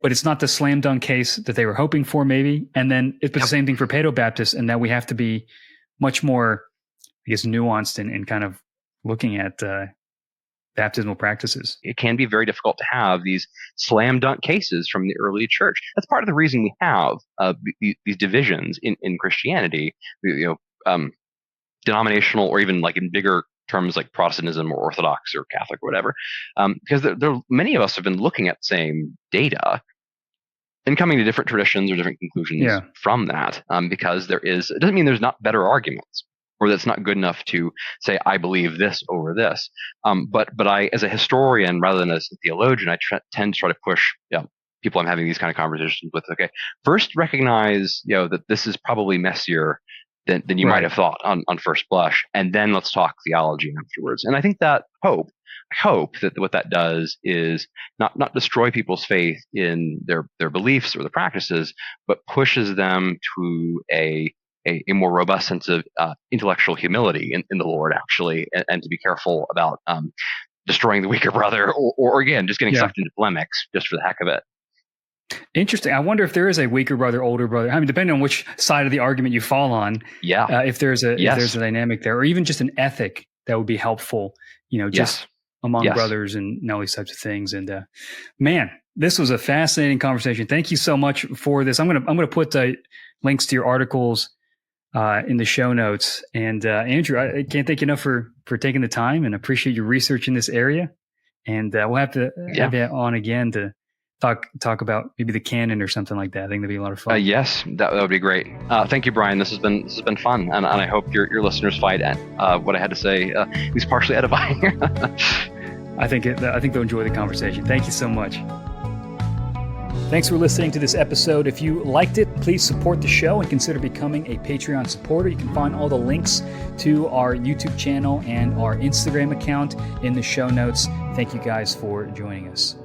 but it's not the slam dunk case that they were hoping for, maybe. And then it's the same thing for paedobaptists, and that we have to be much more, I guess, nuanced in kind of looking at baptismal practices. It can be very difficult to have these slam dunk cases from the early church. That's part of the reason we have these divisions in Christianity, denominational, or even like in bigger terms like Protestantism or Orthodox or Catholic or whatever, because many of us have been looking at the same data and coming to different traditions or different conclusions from that, because it doesn't mean there's not better arguments, or that's not good enough to say, I believe this over this. But I, as a historian rather than as a theologian, I tend to try to push people I'm having these kind of conversations with, okay, first recognize that this is probably messier than you might have thought on first blush, and then let's talk theology afterwards. And I think that I hope that what that does is not destroy people's faith in their beliefs or the practices, but pushes them to a more robust sense of intellectual humility in the Lord, actually, and to be careful about destroying the weaker brother, or again, just getting sucked into polemics just for the heck of it. Interesting. I wonder if there is a weaker brother, older brother. I mean, depending on which side of the argument you fall on. If there's a dynamic there, or even just an ethic that would be helpful, just among brothers and all these types of things. And man, this was a fascinating conversation. Thank you so much for this. I'm gonna put links to your articles in the show notes. And Andrew, I can't thank you enough for taking the time, and appreciate your research in this area. And we'll have to have you on again to talk about maybe the canon or something like that. I think that'd be a lot of fun. Yes, that would be great. Thank you, Brian. This has been fun, and I hope your listeners find what I had to say at least partially edifying. I think they'll enjoy the conversation. Thank you so much. Thanks for listening to this episode. If you liked it, please support the show and consider becoming a Patreon supporter. You can find all the links to our YouTube channel and our Instagram account in the show notes. Thank you guys for joining us.